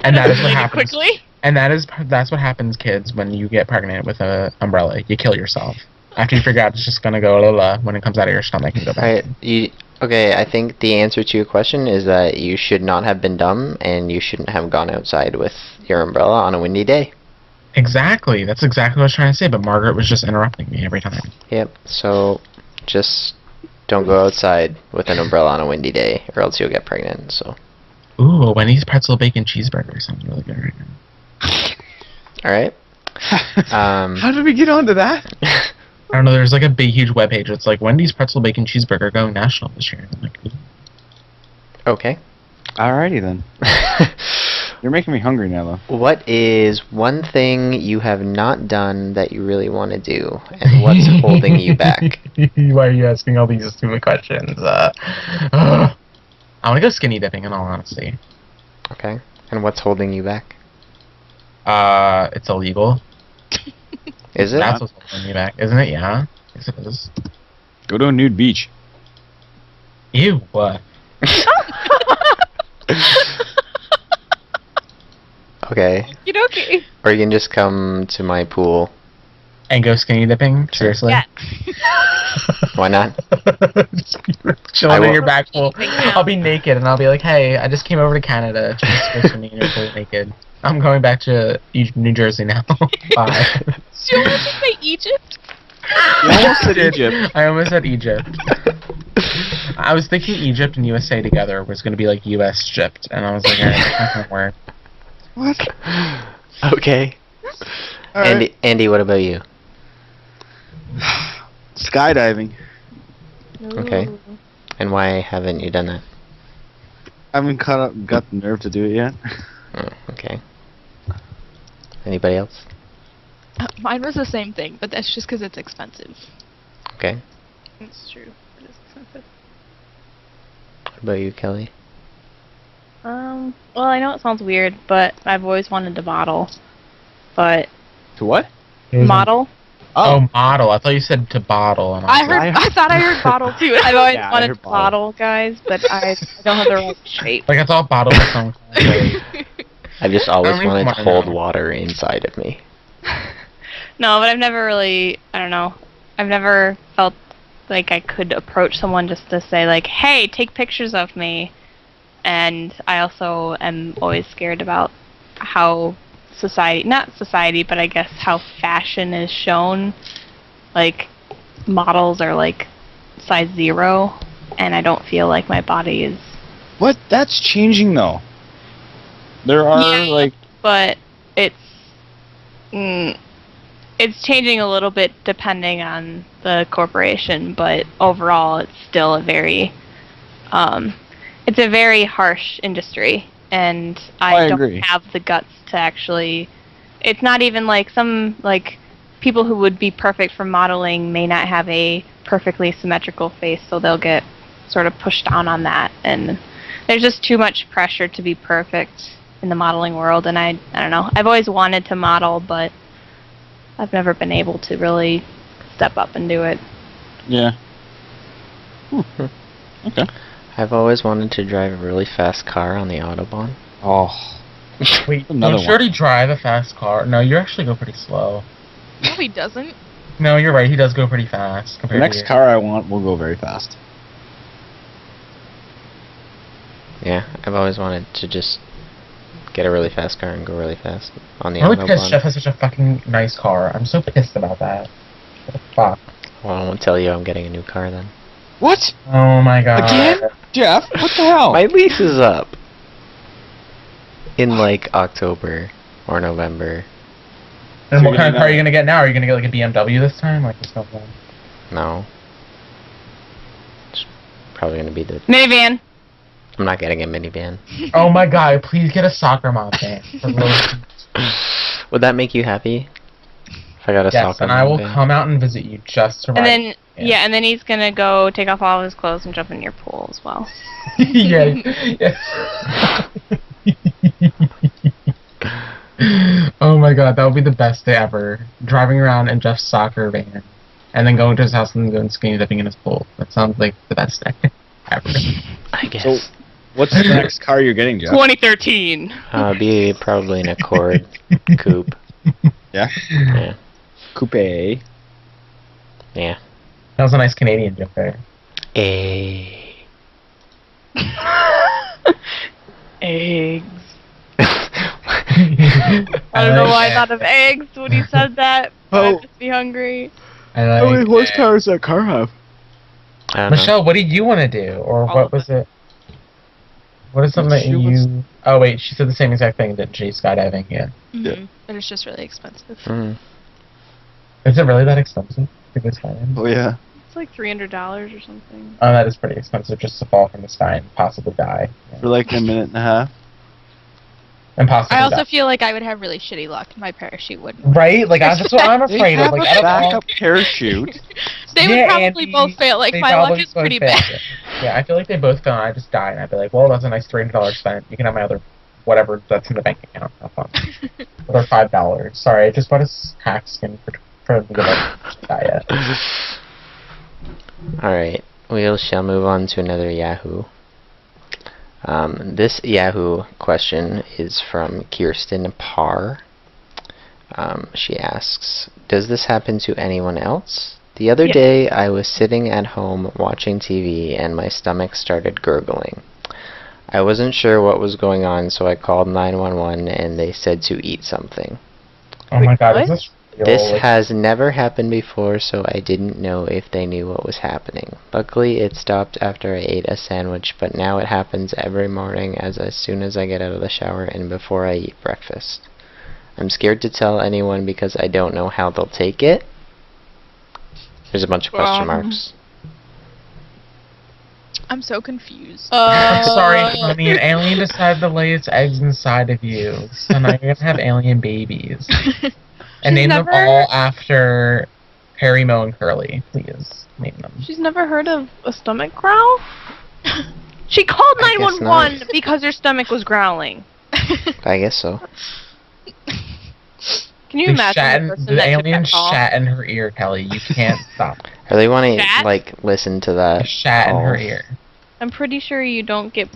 Speaker 2: And that is what
Speaker 3: Really
Speaker 2: happens.
Speaker 3: Quickly.
Speaker 2: And that's what happens, kids, when you get pregnant with a umbrella. You kill yourself. After you figure out it's just gonna go la la when it comes out of your stomach and go back.
Speaker 1: Alright, okay, I think the answer to your question is that you should not have been dumb and you shouldn't have gone outside with your umbrella on a windy day.
Speaker 2: Exactly. That's exactly what I was trying to say, but Margaret was just interrupting me every time.
Speaker 1: Yep, so just don't go outside with an umbrella on a windy day or else you'll get pregnant, so.
Speaker 2: Ooh, a Wendy's pretzel bacon cheeseburger sounds really good right now.
Speaker 1: Alright.
Speaker 4: How did we get onto that?
Speaker 2: I don't know, there's like a big, huge webpage. It's like Wendy's pretzel bacon cheeseburger going national this year. I'm like, ooh.
Speaker 1: Okay.
Speaker 4: Alrighty then. You're making me hungry now, though.
Speaker 1: What is one thing you have not done that you really want to do, and what's holding you back?
Speaker 2: Why are you asking all these stupid questions? I want to go skinny dipping, in all honesty.
Speaker 1: Okay. And what's holding you back?
Speaker 2: It's illegal.
Speaker 1: Is it?
Speaker 2: That's what's holding me back, isn't it? Yeah. Yes, it is.
Speaker 4: Go to a nude beach.
Speaker 2: Ew. What?
Speaker 1: Okay.
Speaker 5: Okie
Speaker 1: Or you can just come to my pool.
Speaker 2: And go skinny dipping? Seriously?
Speaker 3: Yeah.
Speaker 1: Why not?
Speaker 2: Just be chilling
Speaker 1: I
Speaker 2: in
Speaker 1: will-
Speaker 2: your back pool.
Speaker 3: Anything now.
Speaker 2: I'll be naked and I'll be like, hey, I just came over to Canada to just go swimming in your pool naked. I'm going back to New Jersey now. Bye.
Speaker 5: Do you want to say Egypt?
Speaker 4: You almost said Egypt.
Speaker 2: I almost said Egypt. I was thinking Egypt and USA together was going to be like US Egypt, and I was like, that's not going to work.
Speaker 4: What?
Speaker 1: Okay.
Speaker 4: Alright.
Speaker 1: Andy, what about you?
Speaker 4: Skydiving.
Speaker 1: Okay.
Speaker 3: Ooh.
Speaker 1: And why haven't you done that?
Speaker 4: I haven't got the nerve to do it yet.
Speaker 1: Oh, okay. Anybody else?
Speaker 5: Mine was the same thing, but that's just because it's expensive.
Speaker 1: Okay.
Speaker 3: It's true. It is expensive.
Speaker 1: What about you, Kelly?
Speaker 3: Well, I know it sounds weird, but I've always wanted to model. But
Speaker 4: To what?
Speaker 3: model?
Speaker 2: Oh, model. I thought you said to bottle. And
Speaker 5: I
Speaker 2: was like,
Speaker 5: heard. I thought I heard bottle too.
Speaker 3: I've always
Speaker 4: Yeah, I
Speaker 3: wanted
Speaker 4: heard
Speaker 3: to
Speaker 4: bottle.
Speaker 3: model, guys, but I don't have the right shape.
Speaker 2: like I thought bottle was some kind of
Speaker 1: I just always
Speaker 2: don't even
Speaker 1: wanted to
Speaker 2: wanna
Speaker 1: hold
Speaker 2: know.
Speaker 1: water inside of me.
Speaker 3: No, but I've never really, I don't know. I've never felt like I could approach someone just to say like, hey, take pictures of me. And I also am always scared about how society, not society, but I guess how fashion is shown. Like, models are like size 0, and I don't feel like my body is,
Speaker 4: What? That's changing though. There are
Speaker 3: Yeah.
Speaker 4: like
Speaker 3: but it's, it's changing a little bit depending on the corporation, but overall it's still a very, it's a very harsh industry, and
Speaker 4: I
Speaker 3: I don't
Speaker 4: agree.
Speaker 3: have the guts to actually, it's not even like some, like, people who would be perfect for modeling may not have a perfectly symmetrical face, so they'll get sort of pushed down on that, and there's just too much pressure to be perfect in the modeling world, and I don't know. I've always wanted to model, but I've never been able to really step up and do it.
Speaker 4: yeah. Okay.
Speaker 1: I've always wanted to drive a really fast car on the Autobahn.
Speaker 4: Oh.
Speaker 2: Wait,
Speaker 4: Another
Speaker 2: don't you already drive a fast car? No, you actually go pretty slow.
Speaker 5: No, he doesn't.
Speaker 2: No, you're right. He does go pretty fast.
Speaker 4: The
Speaker 2: Compared
Speaker 4: next
Speaker 2: to you.
Speaker 4: car I want will go very fast.
Speaker 1: Yeah, I've always wanted to just get a really fast car and go really fast on the
Speaker 2: I'm really pissed
Speaker 1: Autobahn.
Speaker 2: Jeff has such a fucking nice car. I'm so pissed about that. What the fuck?
Speaker 1: Well, I won't tell you I'm getting a new car then.
Speaker 4: What?
Speaker 2: Oh my god.
Speaker 4: Again? Jeff, what the hell?
Speaker 1: My lease is up in like October or November.
Speaker 2: And
Speaker 4: So
Speaker 2: what
Speaker 4: you're
Speaker 2: kind of car are you
Speaker 4: gonna-
Speaker 2: gonna get now? Are you gonna get like a BMW this time? Like this one?
Speaker 1: No. It's probably gonna be the.
Speaker 3: Minivan.
Speaker 1: I'm not getting a minivan.
Speaker 2: Oh my god, please get a soccer mom van. For lowest-
Speaker 1: Would that make you happy? If I got a
Speaker 2: yes,
Speaker 1: soccer
Speaker 2: and I will
Speaker 1: van?
Speaker 2: come out and visit you just to
Speaker 3: And
Speaker 2: ride.
Speaker 3: then,
Speaker 2: Yeah.
Speaker 3: yeah, and then he's gonna go take off all of his clothes and jump in your pool as well.
Speaker 2: yeah. Oh my god, that would be the best day ever. Driving around in Jeff's soccer van, and then going to his house and going skinny dipping in his pool. That sounds like the best day ever.
Speaker 1: I guess.
Speaker 4: So, what's the next car you're getting, Jeff?
Speaker 3: 2013.
Speaker 1: Be probably an Accord coupe.
Speaker 4: Yeah?
Speaker 1: Yeah.
Speaker 4: Coupe.
Speaker 1: Yeah.
Speaker 2: That was a nice Canadian joke there.
Speaker 1: A.
Speaker 3: Eggs. I don't know why I thought of eggs when you said that. But
Speaker 4: Oh.
Speaker 3: I just be hungry.
Speaker 2: I
Speaker 4: How many
Speaker 2: like
Speaker 4: horsepower does that car have?
Speaker 1: I don't know.
Speaker 2: Michelle, what did you want to do? Or
Speaker 3: All
Speaker 2: what
Speaker 3: of
Speaker 2: was it? What is something that
Speaker 4: She was-
Speaker 2: you... Oh wait, she said the same exact thing, didn't she? Skydiving, yeah.
Speaker 5: Mm-hmm. But it's just really expensive.
Speaker 1: Mm.
Speaker 2: Is it really that expensive to go skydiving?
Speaker 4: Oh, yeah.
Speaker 3: It's like $300 or something.
Speaker 2: Oh, that is pretty expensive just to fall from the sky and possibly die. Yeah.
Speaker 4: For like a minute and a half.
Speaker 2: And possibly
Speaker 5: I also
Speaker 2: die.
Speaker 5: feel like I would have really shitty luck. My parachute wouldn't.
Speaker 2: Right? Like, that's what I'm afraid of. Like, I don't know.
Speaker 4: backup parachute.
Speaker 5: They would
Speaker 2: Yeah,
Speaker 5: probably
Speaker 2: Andy,
Speaker 5: both fail. Like
Speaker 2: they
Speaker 5: my luck
Speaker 2: probably
Speaker 5: is
Speaker 2: both
Speaker 5: pretty
Speaker 2: fail.
Speaker 5: bad.
Speaker 2: Yeah, I feel like they both fail and I just die and I'd be like, well, that's a nice $300 spent. You can have my other whatever that's in the bank account. Have fun. Or $5. Sorry, I just bought a hack skin for the diet.
Speaker 1: Alright, we shall move on to another Yahoo. This Yahoo question is from Kirsten Parr. She asks, does this happen to anyone else? The other
Speaker 3: Yes.
Speaker 1: day I was sitting at home watching TV and my stomach started gurgling. I wasn't sure what was going on, so I called 911 and they said to eat something.
Speaker 2: Oh my
Speaker 3: Wait,
Speaker 2: god,
Speaker 3: what?
Speaker 2: is this real?
Speaker 1: This
Speaker 2: Like,
Speaker 1: has never happened before, so I didn't know if they knew what was happening. Luckily, it stopped after I ate a sandwich, but now it happens every morning as soon as I get out of the shower and before I eat breakfast. I'm scared to tell anyone because I don't know how they'll take it. There's a bunch of question marks.
Speaker 5: I'm so confused.
Speaker 2: I'm sorry, honey. An alien decided to lay its eggs inside of you, so now you're gonna have alien babies. And name them
Speaker 3: never-
Speaker 2: all after Harry, Mo, and Curly. Please name them.
Speaker 3: She's never heard of a stomach growl? She called
Speaker 1: I guess
Speaker 3: 911 because her stomach was growling.
Speaker 1: I guess so.
Speaker 3: Can you
Speaker 2: They
Speaker 3: imagine the person
Speaker 2: the
Speaker 3: that took
Speaker 2: alien
Speaker 3: that call?
Speaker 2: shat in her ear, Kelly. You can't stop.
Speaker 1: I really want to
Speaker 3: Shat?
Speaker 1: like listen to
Speaker 2: A
Speaker 1: that.
Speaker 2: shat in her
Speaker 1: call.
Speaker 2: ear.
Speaker 3: I'm pretty sure you don't get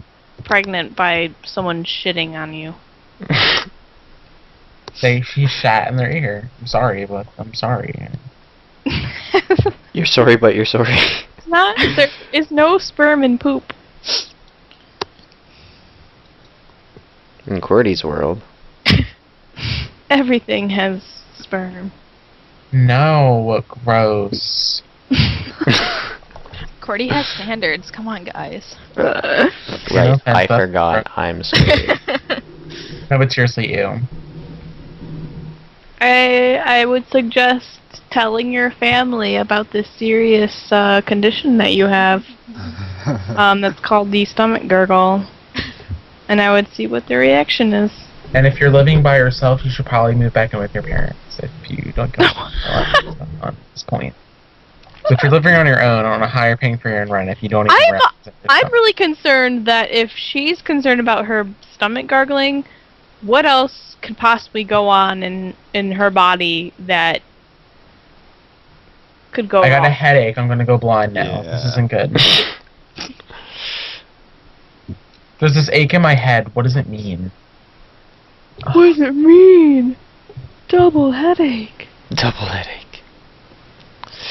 Speaker 3: pregnant by someone shitting on you.
Speaker 2: She shat in their ear. I'm sorry, but I'm sorry.
Speaker 1: You're sorry, but you're sorry.
Speaker 3: There is no sperm in poop.
Speaker 1: In QWERTY's world.
Speaker 3: Everything has sperm.
Speaker 2: No, gross.
Speaker 5: Cordy has standards. Come on, guys.
Speaker 1: Right,
Speaker 2: offense,
Speaker 1: I
Speaker 2: that's
Speaker 1: forgot. I'm sorry.
Speaker 2: No, but seriously, you.
Speaker 3: I would suggest telling your family about this serious condition that you have. That's called the stomach gurgle. And I would see what their reaction is.
Speaker 2: And if you're living by yourself, you should probably move back in with your parents if you don't go on this point. So if you're living on your own on a higher paying for your own rent, if you don't even
Speaker 3: I'm-
Speaker 2: rent,
Speaker 3: I'm really concerned that if she's concerned about her stomach gargling, what else could possibly go on in her body that could go
Speaker 2: I got a
Speaker 3: wrong?
Speaker 2: headache. I'm gonna go blind now. This
Speaker 6: Yeah.
Speaker 2: isn't good. There's this ache in my head. What does it mean?
Speaker 3: What does it mean? Double headache.
Speaker 1: Double headache.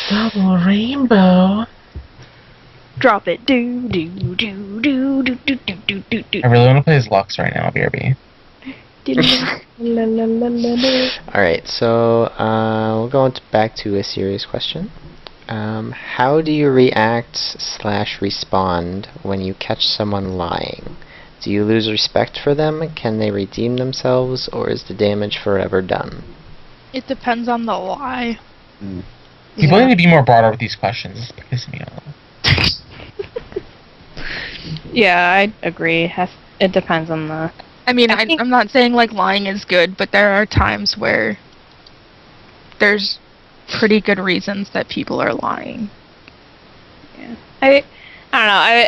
Speaker 2: Double rainbow.
Speaker 3: Drop it. Do do do do do do do do do do.
Speaker 2: I really want to play as Lux right now, BRB.
Speaker 3: La, la, la, la, la.
Speaker 1: Alright, so we'll go back to a serious question. How do you react/respond when you catch someone lying? Do you lose respect for them? Can they redeem themselves? Or is the damage forever done?
Speaker 5: It depends on the lie.
Speaker 2: People need to be more broader with these questions. It's pissing me off.
Speaker 3: Yeah, I agree. It depends on the.
Speaker 5: I mean,
Speaker 3: I think-
Speaker 5: I'm not saying like lying is good, but there are times where there's pretty good reasons that people are lying.
Speaker 3: I don't know.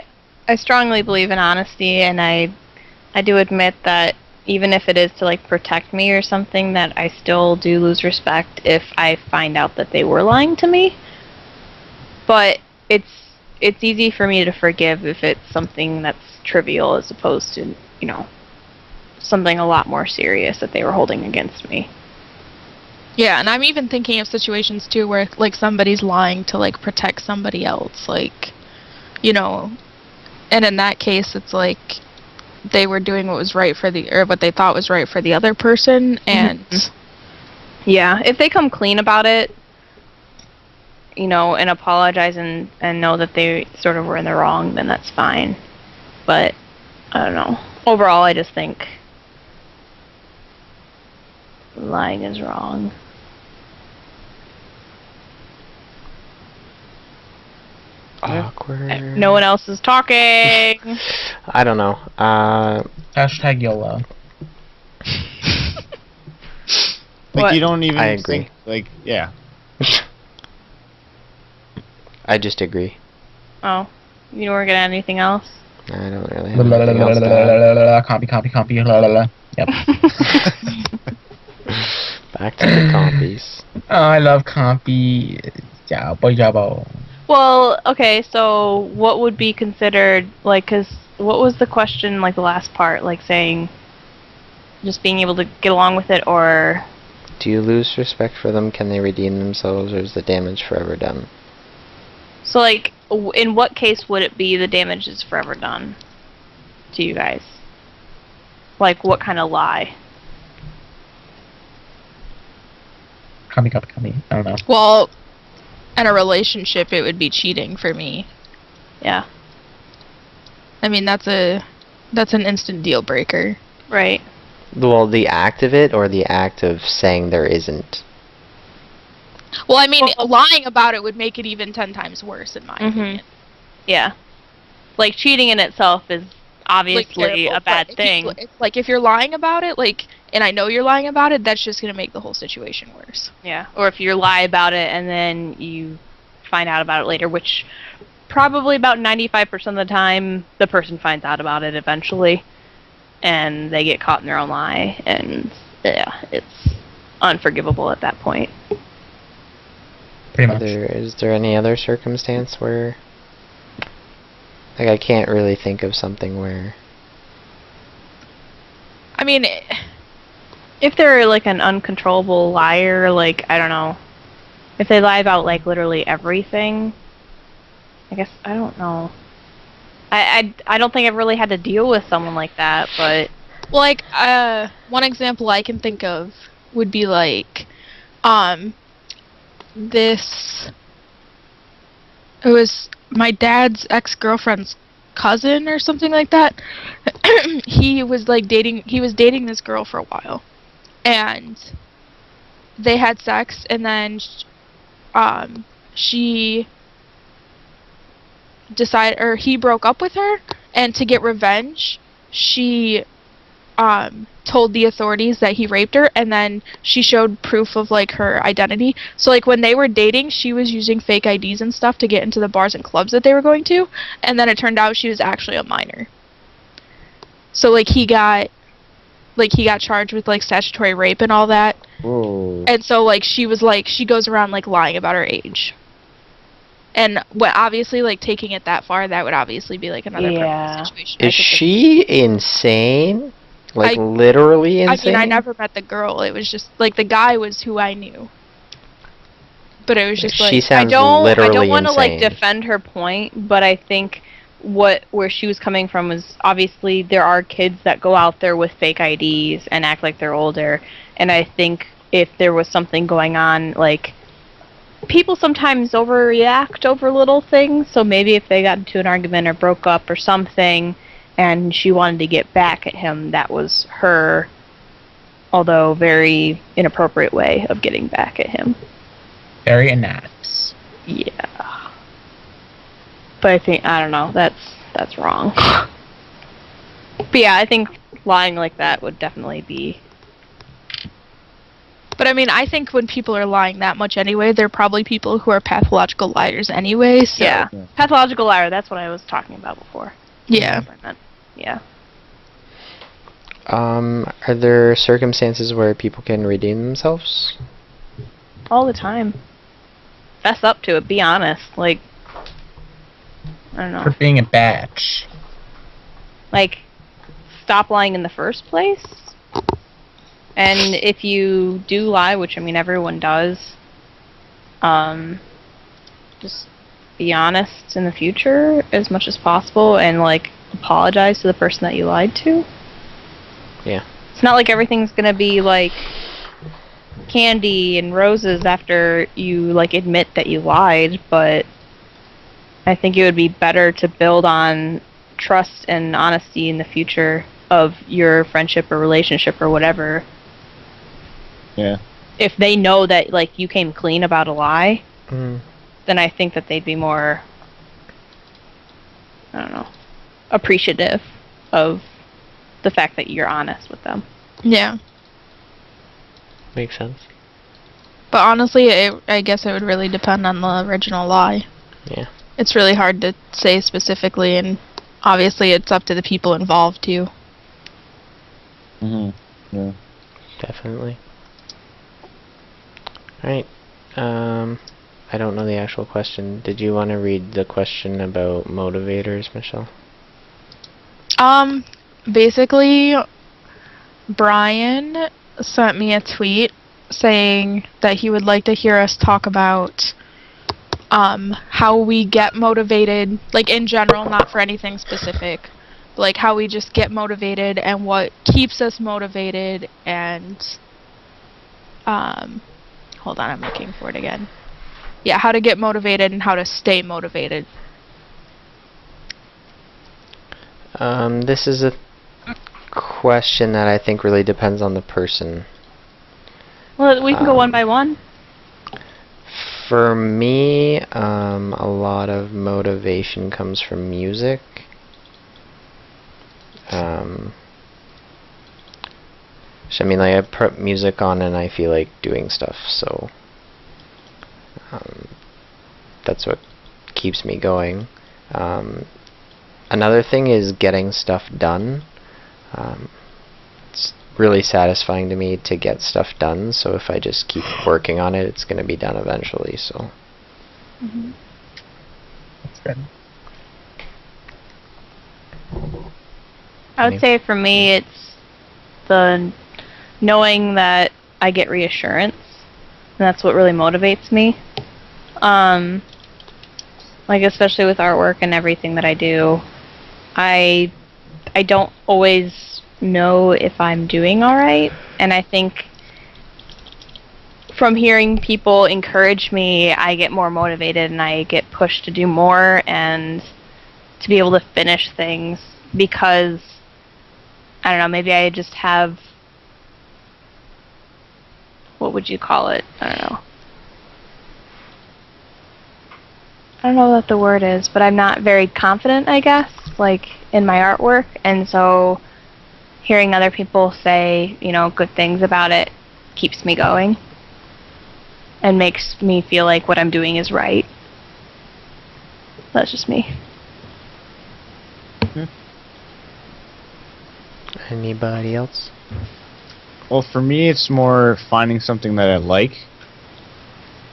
Speaker 3: I strongly believe in honesty, and I do admit that even if it is to like protect me or something, that I still do lose respect if I find out that they were lying to me. But it's easy for me to forgive if it's something that's trivial as opposed to, you know, something a lot more serious that they were holding against me.
Speaker 5: Yeah, and I'm even thinking of situations too where like somebody's lying to like protect somebody else, like, you know, and in that case it's like they were doing what was right for the, or what they thought was right for the other person, and
Speaker 3: Yeah, if they come clean about it, you know, and apologize and know that they sort of were in the wrong, then that's fine. But, I don't know. Overall, I just think lying is wrong.
Speaker 1: Awkward.
Speaker 3: No one else is talking!
Speaker 1: I don't know.
Speaker 2: Hashtag YOLO.
Speaker 6: Like
Speaker 3: What?
Speaker 6: you don't even
Speaker 1: I agree.
Speaker 6: think, like, yeah.
Speaker 1: I just agree.
Speaker 3: Oh, you weren't gonna add anything else?
Speaker 1: I don't really have anything else to add.
Speaker 2: Copy. La la la. Yep.
Speaker 1: Back to the compies.
Speaker 2: Oh, I love compy. Jabo.
Speaker 3: Well, okay, so what would be considered, like, 'cause what was the question, like the last part, like saying just being able to get along with it, or
Speaker 1: Do you lose respect for them? Can they redeem themselves, or is the damage forever done?
Speaker 3: so like in what case would it be the damage is forever done to you guys? Like what kind of lie?
Speaker 2: Kami. I don't know.
Speaker 5: Well, in a relationship, it would be cheating for me.
Speaker 3: Yeah,
Speaker 5: I mean, that's an instant deal breaker.
Speaker 3: right.
Speaker 1: Well, the act of it, or the act of saying there isn't?
Speaker 5: Well, I mean,
Speaker 3: Well-
Speaker 5: lying about it would make it even 10 times worse, in my opinion.
Speaker 3: Yeah, like cheating in itself is obviously
Speaker 5: terrible,
Speaker 3: a bad
Speaker 5: but
Speaker 3: thing.
Speaker 5: if you're lying about it, and I know you're lying about it, that's just gonna make the whole situation worse.
Speaker 3: Yeah, or if you lie about it and then you find out about it later, which probably about 95% of the time the person finds out about it eventually, and they get caught in their own lie, and yeah, it's unforgivable at that point.
Speaker 2: Pretty much.
Speaker 1: Is there any other circumstance where, like, I can't really think of something where.
Speaker 5: I mean,
Speaker 3: If they're like an uncontrollable liar, like I don't know, if they lie about like literally everything, I guess I don't know. I don't think I've really had to deal with someone like that, but
Speaker 5: one example I can think of would be this. It was my dad's ex-girlfriend's cousin or something like that. He was dating this girl for a while, and they had sex, and then he broke up with her, and to get revenge, she told the authorities that he raped her, and then she showed proof of like her identity. So like when they were dating, she was using fake IDs and stuff to get into the bars and clubs that they were going to, and then it turned out she was actually a minor. So like he got charged with like statutory rape and all that.
Speaker 4: Whoa.
Speaker 5: And so like she goes around like lying about her age. And obviously like taking it that far, that would obviously be like another
Speaker 3: Yeah.
Speaker 5: perfect situation.
Speaker 1: Is she insane? Like, literally
Speaker 5: I
Speaker 1: insane?
Speaker 5: mean, I never met the girl. It was just like the guy was who I knew. But it was just
Speaker 1: She
Speaker 5: like
Speaker 1: sounds
Speaker 3: I don't
Speaker 1: literally
Speaker 3: want to like
Speaker 1: insane.
Speaker 3: defend her point, but I think where she was coming from was obviously there are kids that go out there with fake IDs and act like they're older, and I think if there was something going on, like people sometimes overreact over little things, so maybe if they got into an argument or broke up or something and she wanted to get back at him, that was her, although very inappropriate way of getting back at him.
Speaker 2: Very inapt.
Speaker 3: Yeah. But I think, I don't know, that's wrong. But yeah, I think lying like that would definitely be.
Speaker 5: But I mean, I think when people are lying that much anyway, they're probably people who are pathological liars anyway, so
Speaker 3: Yeah.
Speaker 4: Yeah.
Speaker 3: Pathological liar, that's what I was talking about before.
Speaker 5: yeah.
Speaker 3: That's what I meant. Yeah.
Speaker 1: Are there circumstances where people can redeem themselves?
Speaker 3: All the time. Fess up to it, be honest. Like, I don't know.
Speaker 2: For being a batch.
Speaker 3: Like, stop lying in the first place. And if you do lie, which I mean everyone does, just be honest in the future as much as possible, and like apologize to the person that you lied to.
Speaker 1: Yeah.
Speaker 3: It's not like everything's gonna be like candy and roses after you like admit that you lied, but I think it would be better to build on trust and honesty in the future of your friendship or relationship or whatever.
Speaker 4: Yeah.
Speaker 3: If they know that like you came clean about a lie,
Speaker 1: Mm.
Speaker 3: then I think that they'd be more, I don't know, appreciative of the fact that you're honest with them.
Speaker 5: Yeah.
Speaker 1: Makes sense.
Speaker 5: But honestly, I guess it would really depend on the original lie.
Speaker 1: Yeah.
Speaker 5: It's really hard to say specifically, and obviously it's up to the people involved too.
Speaker 4: Mhm. Yeah.
Speaker 1: Definitely. Alright. I don't know the actual question. Did you want to read the question about motivators, Michelle?
Speaker 5: Basically, Brian sent me a tweet saying that he would like to hear us talk about how we get motivated, like in general, not for anything specific, but like how we just get motivated and what keeps us motivated, and hold on, I'm looking for it again. Yeah, how to get motivated and how to stay motivated.
Speaker 1: This is a question that I think really depends on the person.
Speaker 3: Well, we can go one by one.
Speaker 1: For me, a lot of motivation comes from music. So, I mean, like, I put music on and I feel like doing stuff, so that's what keeps me going. Another thing is getting stuff done. It's really satisfying to me to get stuff done, so if I just keep working on it, it's going to be done eventually, so.
Speaker 3: Mm-hmm.
Speaker 2: That's good.
Speaker 3: I would say for me, it's the knowing that I get reassurance, and that's what really motivates me. Like especially with artwork and everything that I do, I don't always know if I'm doing all right, and I think from hearing people encourage me, I get more motivated and I get pushed to do more and to be able to finish things, because I don't know, maybe I just have, what would you call it? I don't know what the word is, but I'm not very confident, I guess, like in my artwork, and so hearing other people say, you know, good things about it keeps me going and makes me feel like what I'm doing is right. That's just me.
Speaker 1: Anybody else?
Speaker 6: Well, for me, it's more finding something that I like,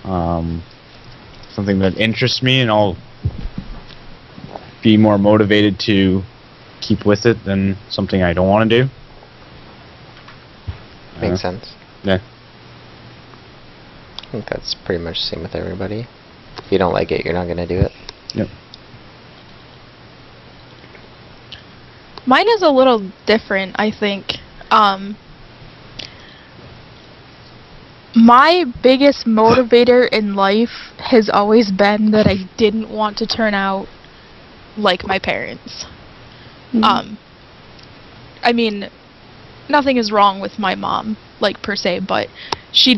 Speaker 6: something that interests me, and I'll be more motivated to keep with it than something I don't want to do.
Speaker 1: Makes sense.
Speaker 6: Yeah.
Speaker 1: I think that's pretty much the same with everybody. If you don't like it, you're not going to do it.
Speaker 6: Yep.
Speaker 5: Mine is a little different, I think. My biggest motivator in life has always been that I didn't want to turn out like my parents.
Speaker 3: Mm-hmm.
Speaker 5: I mean, nothing is wrong with my mom, like, per se, but she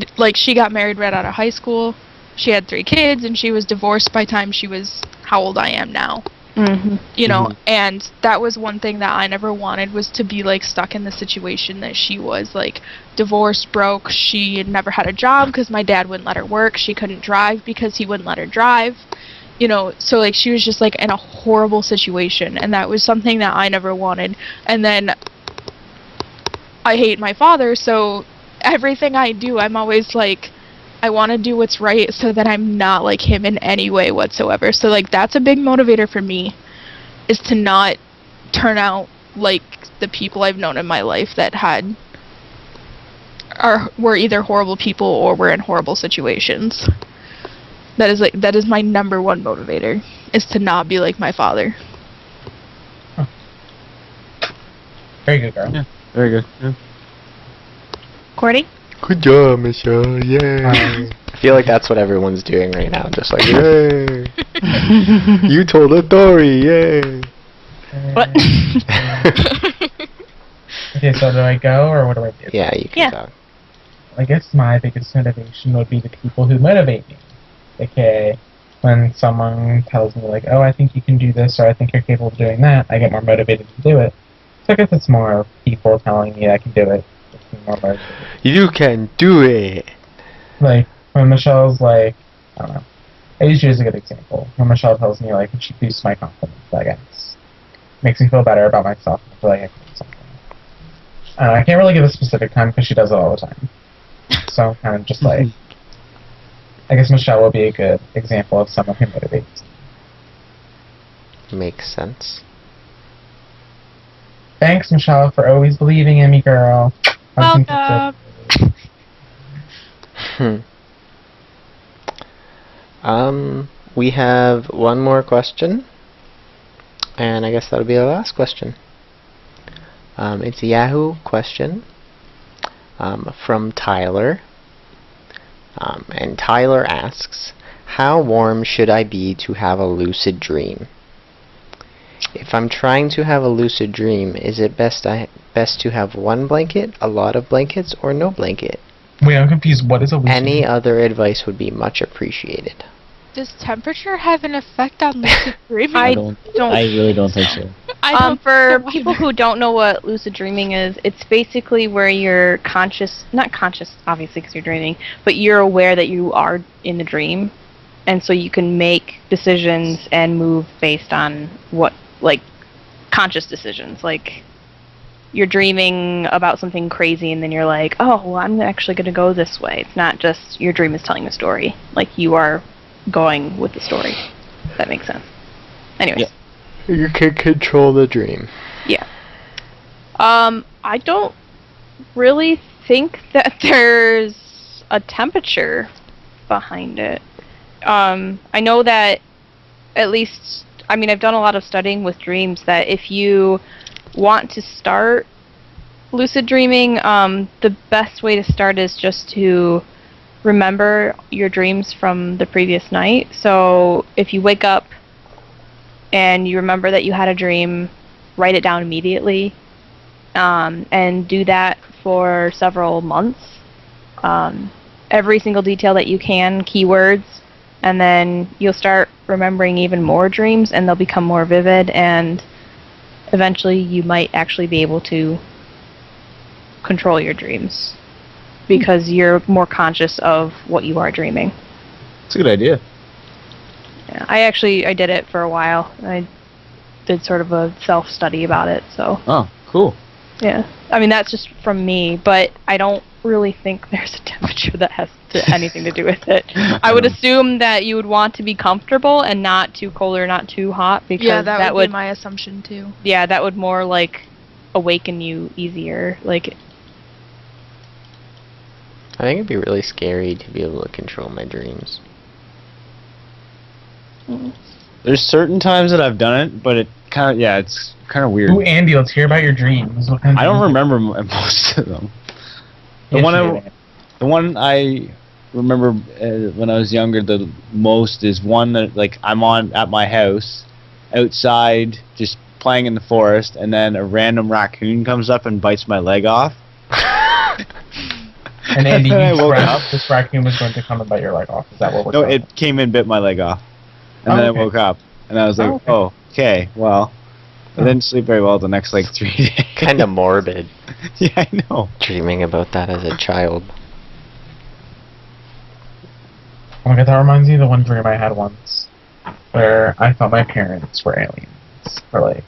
Speaker 5: got married right out of high school. She had 3 kids, and she was divorced by the time she was how old I am now.
Speaker 3: Mm-hmm.
Speaker 5: You know, and that was one thing that I never wanted, was to be, like, stuck in the situation that she was, like, divorced, broke. She had never had a job because my dad wouldn't let her work. She couldn't drive because he wouldn't let her drive. You know, so, like, she was just, like, in a horrible situation, and that was something that I never wanted. And then I hate my father, so everything I do, I'm always, like, I want to do what's right so that I'm not like him in any way whatsoever. So, like, that's a big motivator for me, is to not turn out like the people I've known in my life that were either horrible people or were in horrible situations. That is my number one motivator, is to not be like my father.
Speaker 2: Huh. Very good, girl.
Speaker 6: Yeah. Very good. Yeah.
Speaker 3: Cordy?
Speaker 1: Good job, Michelle. Yay. I feel like that's what everyone's doing right now. Just like, yay. You told a story. Yay.
Speaker 3: What?
Speaker 2: Okay, so do I go, or what do I do?
Speaker 1: Yeah, you can
Speaker 3: Yeah.
Speaker 1: talk.
Speaker 2: I guess my biggest motivation would be the people who motivate me. Okay, when someone tells me, like, oh, I think you can do this, or I think you're capable of doing that, I get more motivated to do it. So I guess it's more people telling me I can do it. More motivated.
Speaker 1: You can do it.
Speaker 2: Like, when Michelle's like, I don't know. I use you as a good example. When Michelle tells me, like, she boosts my confidence, I guess. Makes me feel better about myself. I feel like I can do something. I can't really give a specific time because she does it all the time. So, kind of just like, I guess Michelle will be a good example of someone who motivates.
Speaker 1: Makes sense.
Speaker 2: Thanks, Michelle, for always believing in me, girl.
Speaker 5: Welcome.
Speaker 1: We have one more question, and I guess that'll be our last question. It's a Yahoo question from Tyler, and Tyler asks, how warm should I be to have a lucid dream? If I'm trying to have a lucid dream, is it best to have one blanket, a lot of blankets, or no blanket?
Speaker 2: Wait, I'm confused. What is a lucid
Speaker 1: Any
Speaker 2: dream?
Speaker 1: other advice would be much appreciated.
Speaker 5: Does temperature have an effect on lucid dreaming?
Speaker 3: I
Speaker 4: don't.
Speaker 3: don't-
Speaker 4: I really don't think so.
Speaker 5: I don't
Speaker 3: For
Speaker 5: know
Speaker 3: people
Speaker 5: either.
Speaker 3: who don't know what lucid dreaming is, it's basically where you're not conscious, obviously, because you're dreaming, but you're aware that you are in the dream, and so you can make decisions and move based on conscious decisions. Like, you're dreaming about something crazy, and then you're like, oh, well, I'm actually going to go this way. It's not just your dream is telling the story. Like, you are going with the story. If that makes sense. Anyways.
Speaker 4: Yeah.
Speaker 1: You can control the dream.
Speaker 3: Yeah. I don't really think that there's a temperature behind it. I know that at least, I've done a lot of studying with dreams, that if you want to start lucid dreaming, the best way to start is just to remember your dreams from the previous night. So if you wake up and you remember that you had a dream, write it down immediately, and do that for several months. Every single detail that you can, keywords, and then you'll start remembering even more dreams, and they'll become more vivid, and eventually you might actually be able to control your dreams because you're more conscious of what you are dreaming.
Speaker 4: It's a good idea.
Speaker 3: Yeah, I did it for a while. I did sort of a self-study about it, so
Speaker 4: Oh, cool.
Speaker 3: yeah. That's just from me, but I don't really think there's a temperature that has anything to do with it. I would assume that you would want to be comfortable and not too cold or not too hot, because
Speaker 5: Yeah, that would be my assumption too.
Speaker 3: yeah, that would more like awaken you easier. Like,
Speaker 1: I think it'd be really scary to be able to control my dreams.
Speaker 6: There's certain times that I've done it, but it's kind of weird.
Speaker 2: Ooh, Andy, let's hear about your dreams. What kind of
Speaker 6: I don't
Speaker 2: dreams?
Speaker 6: remember most of them. The
Speaker 2: Yes,
Speaker 6: one
Speaker 2: you
Speaker 6: I,
Speaker 2: did.
Speaker 6: the one I remember when I was younger the most is one that I'm at my house, outside, just playing in the forest, and then a random raccoon comes up and bites my leg off.
Speaker 2: And Andy,
Speaker 6: I
Speaker 2: you
Speaker 6: woke
Speaker 2: dreamt
Speaker 6: up.
Speaker 2: this raccoon was going to come and bite your leg off. Is that what we're
Speaker 6: No,
Speaker 2: talking
Speaker 6: it came in, bit my leg off, and
Speaker 2: Oh,
Speaker 6: then
Speaker 2: okay.
Speaker 6: I woke up, and I was like,
Speaker 2: Oh,
Speaker 6: okay, well, I didn't sleep very well the next 3 days.
Speaker 1: Kind of morbid,
Speaker 6: Yeah, I know.
Speaker 1: dreaming about that as a child.
Speaker 2: Oh my god, that reminds me of the one dream I had once, where I thought my parents were aliens for like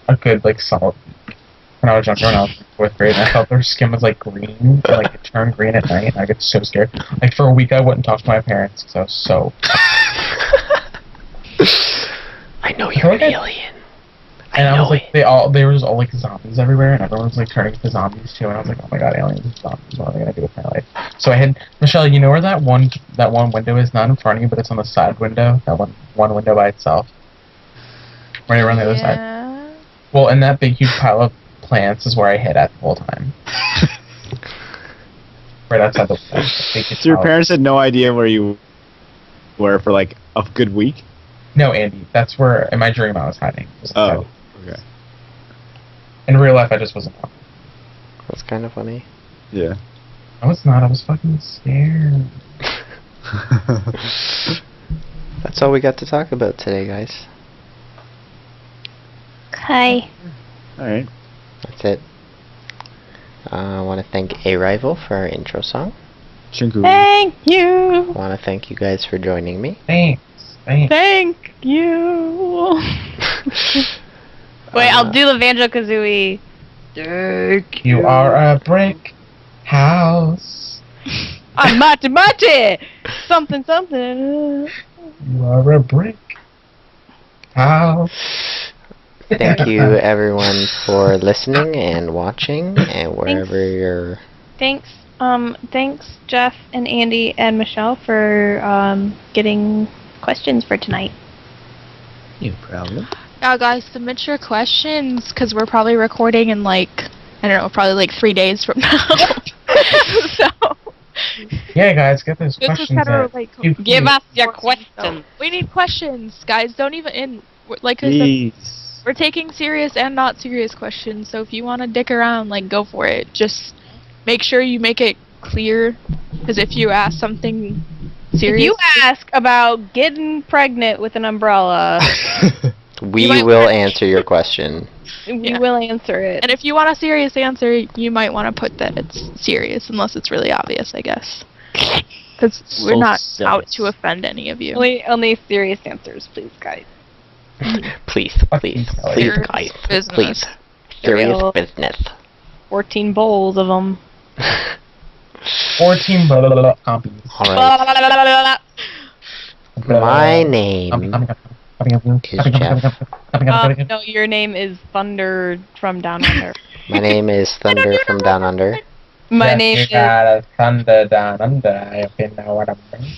Speaker 2: a good solid week. When I was younger, when I was in 4th grade, and I thought their skin was green, and it turned green at night, and I get so scared. For a week, I wouldn't talk to my parents because I was so.
Speaker 1: I know
Speaker 2: you're an
Speaker 1: alien.
Speaker 2: And I was they were just all zombies everywhere, and everyone was turning into zombies too. And I was like, oh my god, aliens and zombies! What am I gonna do with my life? So I had Michelle. You know where that one window is? Not in front of you, but it's on the side window. That one window by itself. Right around the other side.
Speaker 5: Yeah.
Speaker 2: Well, in that big huge pile of plants is where I hid at the whole time. Right outside the window.
Speaker 6: So your parents had no idea where you were for a good week?
Speaker 2: No, Andy. That's where in my dream I was hiding. Was inside.
Speaker 6: Oh, okay.
Speaker 2: In real life, I just wasn't talking.
Speaker 1: That's kind of funny.
Speaker 6: Yeah.
Speaker 2: I was not. I was fucking scared.
Speaker 1: That's all we got to talk about today, guys.
Speaker 3: hi.
Speaker 6: Alright.
Speaker 1: That's it. I want to thank A-Rival for our intro song.
Speaker 6: Shinku.
Speaker 3: Thank you.
Speaker 1: I want to thank you guys for joining me.
Speaker 2: Thanks. Thanks.
Speaker 3: Thank you. Wait, I'll do the Banjo-Kazooie. Thank
Speaker 2: You are a brick house.
Speaker 3: I'm Mate Mate! Something, something.
Speaker 2: You are a brick house.
Speaker 1: Thank you, everyone, for listening and watching, and wherever you're.
Speaker 3: Thanks, Jeff and Andy and Michelle for getting questions for tonight.
Speaker 6: No problem.
Speaker 5: Now, guys, submit your questions because we're probably recording in like, I don't know, probably like 3 days from now. So
Speaker 2: Yeah, guys, get those
Speaker 5: this is
Speaker 2: questions
Speaker 5: kind of
Speaker 2: in.
Speaker 5: like
Speaker 7: Give us your
Speaker 5: So,
Speaker 7: questions.
Speaker 5: we need questions, guys. Don't even like I said,
Speaker 6: Please.
Speaker 5: we're taking serious and not serious questions. So if you want to dick around, like go for it. Just make sure you make it clear, because if you ask something serious,
Speaker 3: If you ask about getting pregnant with an umbrella,
Speaker 1: We
Speaker 5: might
Speaker 1: will
Speaker 5: wanna-
Speaker 1: answer your question.
Speaker 3: we
Speaker 5: Yeah.
Speaker 3: will answer it.
Speaker 5: and if you want a serious answer, you might want to put that it's serious, unless it's really obvious, I guess. Because we're
Speaker 6: So
Speaker 5: not out
Speaker 6: serious.
Speaker 5: to offend any of you.
Speaker 3: Only serious answers, please, guys.
Speaker 1: Please, please,
Speaker 2: Kelly.
Speaker 1: please,
Speaker 5: Serious
Speaker 1: guys.
Speaker 5: business.
Speaker 1: Please. Serious
Speaker 3: Real.
Speaker 1: business.
Speaker 3: 14 bowls of them.
Speaker 2: 14 blah, blah, blah, blah, copies.
Speaker 1: Alright. My name is Jeff.
Speaker 3: No, your name is Thunder from Down Under.
Speaker 1: My name is Thunder from Down Under.
Speaker 3: My name is...
Speaker 2: got a thunder down under. I okay, know what I mean.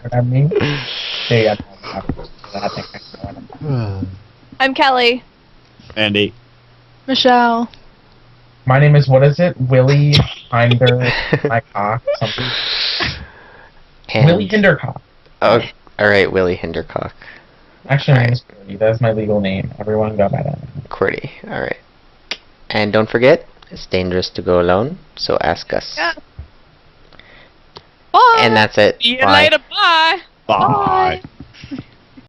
Speaker 2: What I mean? Yeah, I think I know what I mean.
Speaker 3: I'm Kelly.
Speaker 6: Andy.
Speaker 5: Michelle.
Speaker 2: My name is, what is it? Willie Hinder, my cock, something. Willie
Speaker 1: And,
Speaker 2: Hindercock.
Speaker 1: oh, alright, Willie Hindercock.
Speaker 2: Actually, my name is Qwerty. That's my legal name. Everyone go by that.
Speaker 1: QWERTY. Alright. And don't forget, it's dangerous to go alone, so ask us.
Speaker 5: Yeah. Bye.
Speaker 1: And that's it.
Speaker 5: See you
Speaker 1: Bye.
Speaker 5: later. Bye.
Speaker 6: Bye.